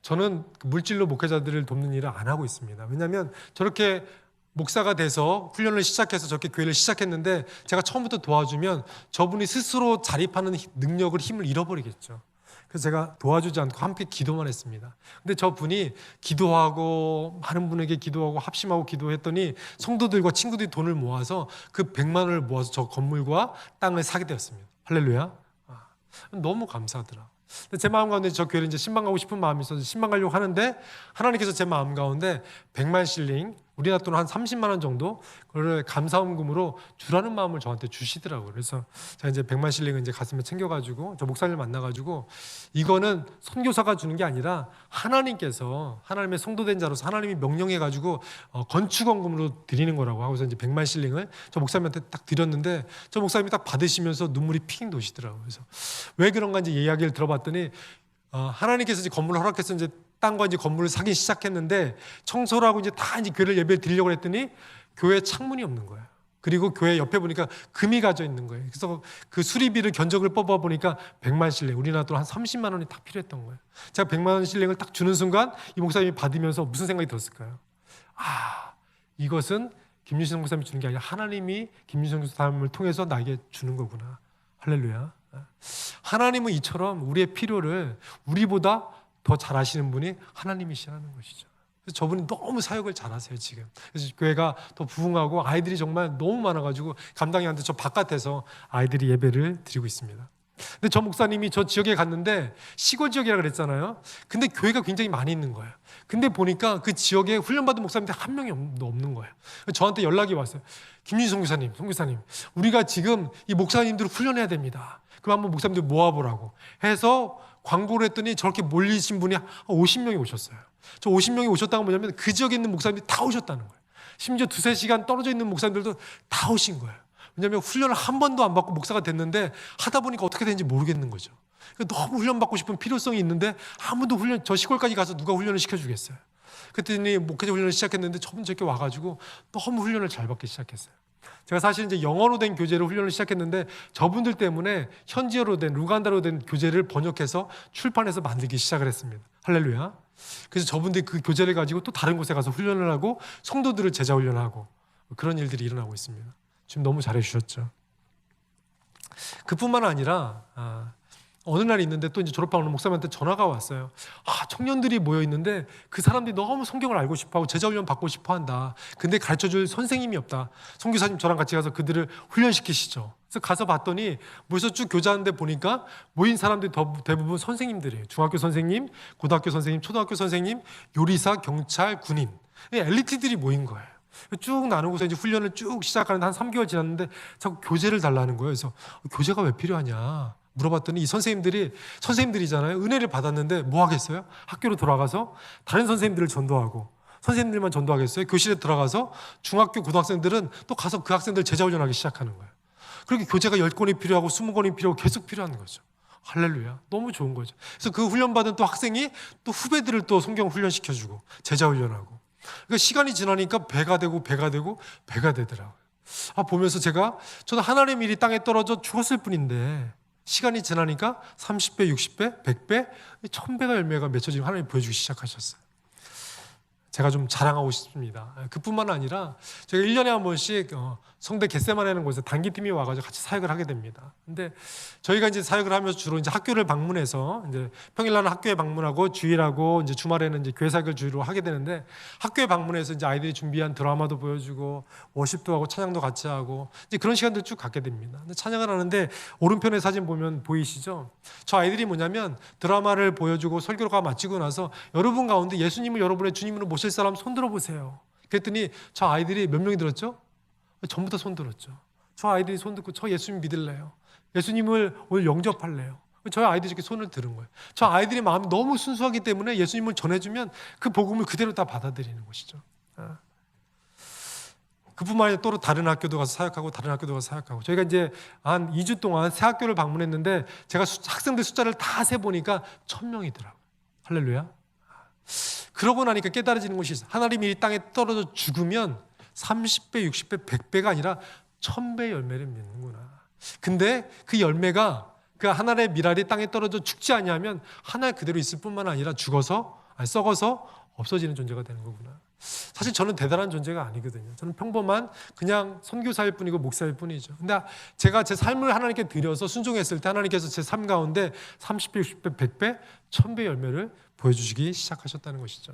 Speaker 2: 저는 물질로 목회자들을 돕는 일을 안 하고 있습니다. 왜냐하면 저렇게 목사가 돼서 훈련을 시작해서 저렇게 교회를 시작했는데 제가 처음부터 도와주면 저분이 스스로 자립하는 능력을, 힘을 잃어버리겠죠. 그래서 제가 도와주지 않고 함께 기도만 했습니다. 근데 저분이 기도하고 많은 분에게 기도하고 합심하고 기도했더니 성도들과 친구들이 돈을 모아서 그 100만 원을 모아서 저 건물과 땅을 사게 되었습니다. 할렐루야. 너무 감사하더라. 근데 제 마음 가운데 저 교회를 이제 신방 가고 싶은 마음이 있어서 신방 가려고 하는데 하나님께서 제 마음 가운데 100만 실링, 우리나라 돈 한 30만 원 정도 그걸 감사원금으로 주라는 마음을 저한테 주시더라고요. 그래서 제가 이제 100만 실링을 이제 가슴에 챙겨가지고 저 목사님을 만나가지고 이거는 선교사가 주는 게 아니라 하나님께서 하나님의 성도된 자로서 하나님이 명령해가지고 건축원금으로 드리는 거라고 하고서 이제 100만 실링을 저 목사님한테 딱 드렸는데 저 목사님이 딱 받으시면서 눈물이 핑 도시더라고요. 그래서 왜 그런가 이제 이야기를 들어봤더니 하나님께서 이제 건물을 허락해서 이제 땅과 이제 건물을 사기 시작했는데 청소를 하고 이제 다 이제 교회를 예배를 드리려고 했더니 교회에 창문이 없는 거예요. 그리고 교회 옆에 보니까 금이 가져 있는 거예요. 그래서 그 수리비를 견적을 뽑아 보니까 100만 실링, 우리나라 돈 한 30만 원이 딱 필요했던 거예요. 제가 100만 원 실링을 딱 주는 순간 이 목사님이 받으면서 무슨 생각이 들었을까요? 이것은 김유신 목사님이 주는 게 아니라 하나님이 김유신 목사님을 통해서 나에게 주는 거구나. 할렐루야. 하나님은 이처럼 우리의 필요를 우리보다 더 잘하시는 분이 하나님이시라는 것이죠. 그래서 저분이 너무 사역을 잘하세요 지금. 그래서 교회가 더 부흥하고 아이들이 정말 너무 많아가지고 감당이 안 돼 저 바깥에서 아이들이 예배를 드리고 있습니다. 근데 저 목사님이 저 지역에 갔는데 시골 지역이라 그랬잖아요. 근데 교회가 굉장히 많이 있는 거예요. 근데 보니까 그 지역에 훈련받은 목사님들 한 명이 없는 거예요. 저한테 연락이 왔어요. 김윤성 목사님, 우리가 지금 이 목사님들을 훈련해야 됩니다. 그럼 한번 목사님들 모아보라고 해서 광고를 했더니 저렇게 몰리신 분이 한 50명이 오셨어요. 저 50명이 오셨다는 건 뭐냐면 그 지역에 있는 목사님들이 다 오셨다는 거예요. 심지어 2-3시간 떨어져 있는 목사님들도 다 오신 거예요. 왜냐하면 훈련을 한 번도 안 받고 목사가 됐는데 하다 보니까 어떻게 되는지 모르겠는 거죠. 너무 훈련받고 싶은 필요성이 있는데 아무도 저 시골까지 가서 누가 훈련을 시켜주겠어요. 그랬더니 목회자 훈련을 시작했는데 저분 저렇게 와가지고 너무 훈련을 잘 받기 시작했어요. 제가 사실 이제 영어로 된 교재로 훈련을 시작했는데 저분들 때문에 현지어로 된 루간다로 된 교재를 번역해서 출판해서 만들기 시작을 했습니다. 할렐루야. 그래서 저분들이 그 교재를 가지고 또 다른 곳에 가서 훈련을 하고 성도들을 제자 훈련하고 그런 일들이 일어나고 있습니다. 지금 너무 잘해 주셨죠. 그뿐만 아니라 어느 날이 있는데 또 이제 졸업하는 목사님한테 전화가 왔어요. 청년들이 모여 있는데 그 사람들이 너무 성경을 알고 싶어하고 제자훈련 받고 싶어한다. 근데 가르쳐줄 선생님이 없다. 선교사님 저랑 같이 가서 그들을 훈련시키시죠. 그래서 가서 봤더니 모여서 쭉 교제하는데 보니까 모인 사람들이 대부분 선생님들이에요. 중학교 선생님, 고등학교 선생님, 초등학교 선생님, 요리사, 경찰, 군인, 엘리트들이 모인 거예요. 쭉 나누고서 이제 훈련을 쭉 시작하는데 한 3개월 지났는데 자꾸 교재를 달라는 거예요. 그래서 교재가 왜 필요하냐 물어봤더니 이 선생님들이잖아요. 은혜를 받았는데 뭐 하겠어요? 학교로 돌아가서 다른 선생님들을 전도하고 선생님들만 전도하겠어요? 교실에 들어가서 중학교 고등학생들은 또 가서 그 학생들 제자훈련하기 시작하는 거예요. 그렇게 교재가 10권이 필요하고 20권이 필요하고 계속 필요한 거죠. 할렐루야. 너무 좋은 거죠. 그래서 그 훈련받은 또 학생이 또 후배들을 또 성경 훈련시켜주고 제자훈련하고 그러니까 시간이 지나니까 배가 되더라고요. 보면서 저도 하나님 일이 땅에 떨어져 죽었을 뿐인데 시간이 지나니까 30배, 60배, 100배, 1000배가 열매가 맺혀지면 하나님이 보여주기 시작하셨어요. 제가 좀 자랑하고 싶습니다. 그뿐만 아니라 제가 1년에 한 번씩 성대 겟세마네라는 곳에 단기팀이 와가지고 같이 사역을 하게 됩니다. 근데 저희가 이제 사역을 하면서 주로 이제 학교를 방문해서 이제 평일날은 학교에 방문하고 주일하고 이제 주말에는 이제 교회 사역을 주로 하게 되는데 학교에 방문해서 이제 아이들이 준비한 드라마도 보여주고 워십도 하고 찬양도 같이 하고 이제 그런 시간들 쭉 갖게 됩니다. 근데 찬양을 하는데 오른편에 사진 보면 보이시죠? 저 아이들이 뭐냐면 드라마를 보여주고 설교가 마치고 나서 여러분 가운데 예수님을 여러분의 주님으로 모실 사람 손 들어보세요. 그랬더니 저 아이들이 몇 명이 들었죠? 전부 다 손 들었죠. 저 아이들이 손 듣고 저 예수님 믿을래요. 예수님을 오늘 영접할래요. 저 아이들이 이렇게 손을 들은 거예요. 저 아이들의 마음이 너무 순수하기 때문에 예수님을 전해주면 그 복음을 그대로 다 받아들이는 것이죠. 그뿐만 아니라 또 다른 학교도 가서 사역하고 다른 학교도 가서 사역하고 저희가 이제 한 2주 동안 새 학교를 방문했는데 제가 학생들 숫자를 다 세보니까 1000명이더라고요. 할렐루야. 그러고 나니까 깨달아지는 것이 있어요. 하나님이 이 땅에 떨어져 죽으면 30배, 60배, 100배가 아니라 1000배 열매를 맺는구나. 근데 그 열매가 그 한 알의 밀알이 땅에 떨어져 죽지 아니하면 한 알 그대로 있을 뿐만 아니라 썩어서 없어지는 존재가 되는 거구나. 사실 저는 대단한 존재가 아니거든요. 저는 평범한 그냥 선교사일 뿐이고 목사일 뿐이죠. 근데 제가 제 삶을 하나님께 드려서 순종했을 때 하나님께서 제 삶 가운데 30배, 60배, 100배, 1000배 열매를 보여주시기 시작하셨다는 것이죠.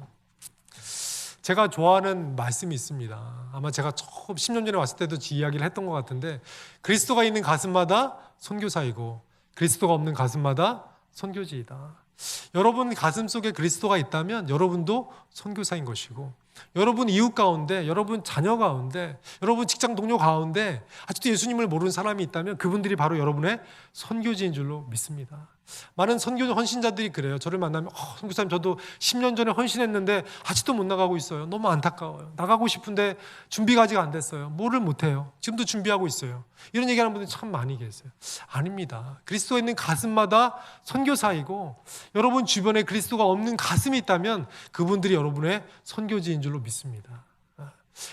Speaker 2: 제가 좋아하는 말씀이 있습니다. 아마 제가 처음 10년 전에 왔을 때도 이야기를 했던 것 같은데, 그리스도가 있는 가슴마다 선교사이고 그리스도가 없는 가슴마다 선교지이다. 여러분 가슴 속에 그리스도가 있다면 여러분도 선교사인 것이고, 여러분 이웃 가운데, 여러분 자녀 가운데, 여러분 직장 동료 가운데 아직도 예수님을 모르는 사람이 있다면 그분들이 바로 여러분의 선교지인 줄로 믿습니다. 많은 선교 헌신자들이 그래요. 저를 만나면 선교사님 저도 10년 전에 헌신했는데 아직도 못 나가고 있어요. 너무 안타까워요. 나가고 싶은데 준비가 아직 안 됐어요. 뭐를 못해요. 지금도 준비하고 있어요. 이런 얘기하는 분들이 참 많이 계세요. 아닙니다. 그리스도가 있는 가슴마다 선교사이고, 여러분 주변에 그리스도가 없는 가슴이 있다면 그분들이 여러분의 선교지인 줄로 믿습니다.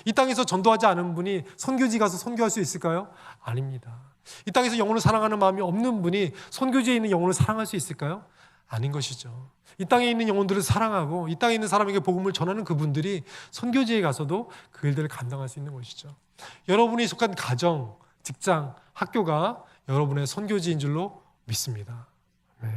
Speaker 2: 이 땅에서 전도하지 않은 분이 선교지 가서 선교할 수 있을까요? 아닙니다. 이 땅에서 영혼을 사랑하는 마음이 없는 분이 선교지에 있는 영혼을 사랑할 수 있을까요? 아닌 것이죠. 이 땅에 있는 영혼들을 사랑하고 이 땅에 있는 사람에게 복음을 전하는 그분들이 선교지에 가서도 그 일들을 감당할 수 있는 것이죠. 여러분이 속한 가정, 직장, 학교가 여러분의 선교지인 줄로 믿습니다. 네.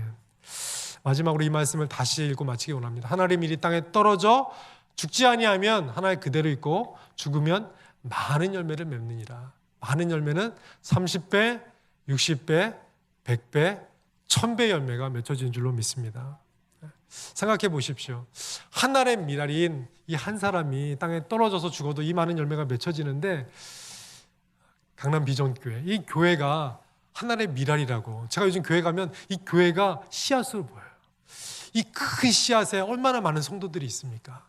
Speaker 2: 마지막으로 이 말씀을 다시 읽고 마치기 원합니다. 하나님의 밀이 땅에 떨어져 죽지 아니하면 하나의 그대로 있고 죽으면 많은 열매를 맺느니라. 많은 열매는 30배, 60배, 100배, 1000배 열매가 맺혀지는 줄로 믿습니다. 생각해 보십시오. 한 알의 밀알인 이 한 사람이 땅에 떨어져서 죽어도 이 많은 열매가 맺혀지는데, 강남 비전교회, 이 교회가 한 알의 밀알이라고, 제가 요즘 교회 가면 이 교회가 씨앗으로 보여요. 이 큰 씨앗에 얼마나 많은 성도들이 있습니까?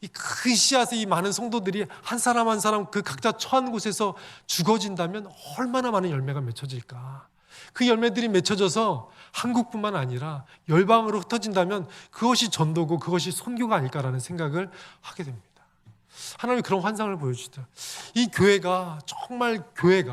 Speaker 2: 이 큰 씨앗의 이 많은 성도들이 한 사람 한 사람 그 각자 처한 곳에서 죽어진다면 얼마나 많은 열매가 맺혀질까? 그 열매들이 맺혀져서 한국뿐만 아니라 열방으로 흩어진다면 그것이 전도고 그것이 선교가 아닐까라는 생각을 하게 됩니다. 하나님이 그런 환상을 보여주시다. 이 교회가 정말 그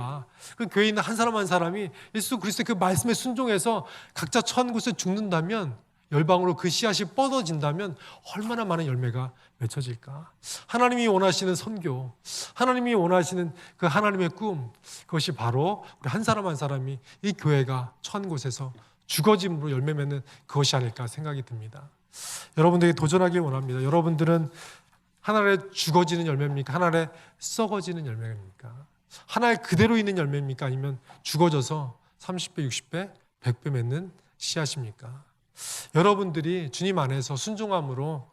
Speaker 2: 교회에 있는 한 사람 한 사람이 예수 그리스도의 그 말씀에 순종해서 각자 처한 곳에 죽는다면, 열방으로 그 씨앗이 뻗어진다면 얼마나 많은 열매가 맺혀질까? 하나님이 원하시는 선교, 하나님이 원하시는 그 하나님의 꿈, 그것이 바로 우리 한 사람 한 사람이 이 교회가 처한 곳에서 죽어짐으로 열매 맺는 그것이 아닐까 생각이 듭니다. 여러분들에게 도전하길 원합니다. 여러분들은 하나에 죽어지는 열매입니까? 하나에 썩어지는 열매입니까? 하나에 그대로 있는 열매입니까? 아니면 죽어져서 30배, 60배, 100배 맺는 씨앗입니까? 여러분들이 주님 안에서 순종함으로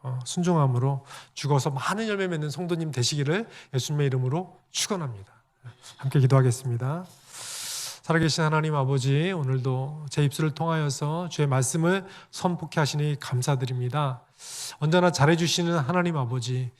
Speaker 2: 죽어서 많은 열매 맺는 성도님 되시기를 예수님의 이름으로 축원합니다. 함께 기도하겠습니다. 살아계신 하나님 아버지, 오늘도 제 입술을 통하여서 주의 말씀을 선포케 하시니 감사드립니다. 언제나 잘해주시는 하나님 아버지,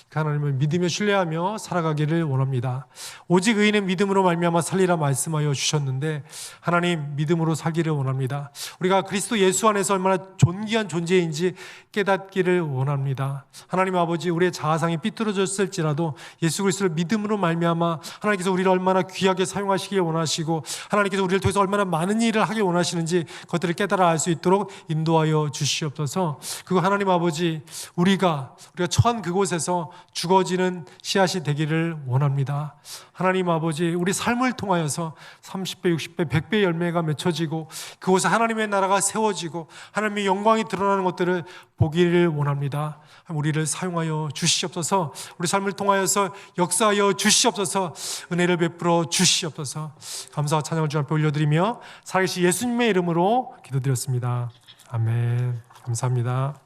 Speaker 2: 그 하나님을 믿으며 신뢰하며 살아가기를 원합니다. 오직 의인은 믿음으로 말미암아 살리라 말씀하여 주셨는데, 하나님 믿음으로 살기를 원합니다. 우리가 그리스도 예수 안에서 얼마나 존귀한 존재인지 깨닫기를 원합니다. 하나님 아버지, 우리의 자아상이 삐뚤어졌을지라도 예수 그리스도를 믿음으로 말미암아 하나님께서 우리를 얼마나 귀하게 사용하시길 원하시고, 하나님께서 우리를 통해서 얼마나 많은 일을 하길 원하시는지 그것들을 깨달아 알 수 있도록 인도하여 주시옵소서. 그거 하나님 아버지, 우리가 처한 그곳에서 죽어지는 씨앗이 되기를 원합니다. 하나님 아버지, 우리 삶을 통하여서 30배, 60배, 100배 열매가 맺혀지고 그곳에 하나님의 나라가 세워지고 하나님의 영광이 드러나는 것들을 보기를 원합니다. 우리를 사용하여 주시옵소서. 우리 삶을 통하여서 역사하여 주시옵소서. 은혜를 베풀어 주시옵소서. 감사와 찬양을 주 앞에 올려드리며 살아계신 예수님의 이름으로 기도드렸습니다. 아멘. 감사합니다.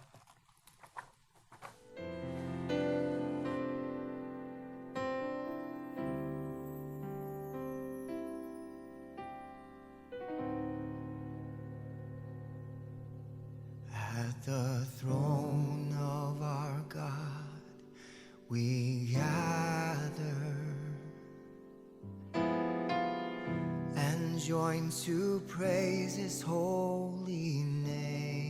Speaker 3: At the throne of our God we gather and join to praise His holy name.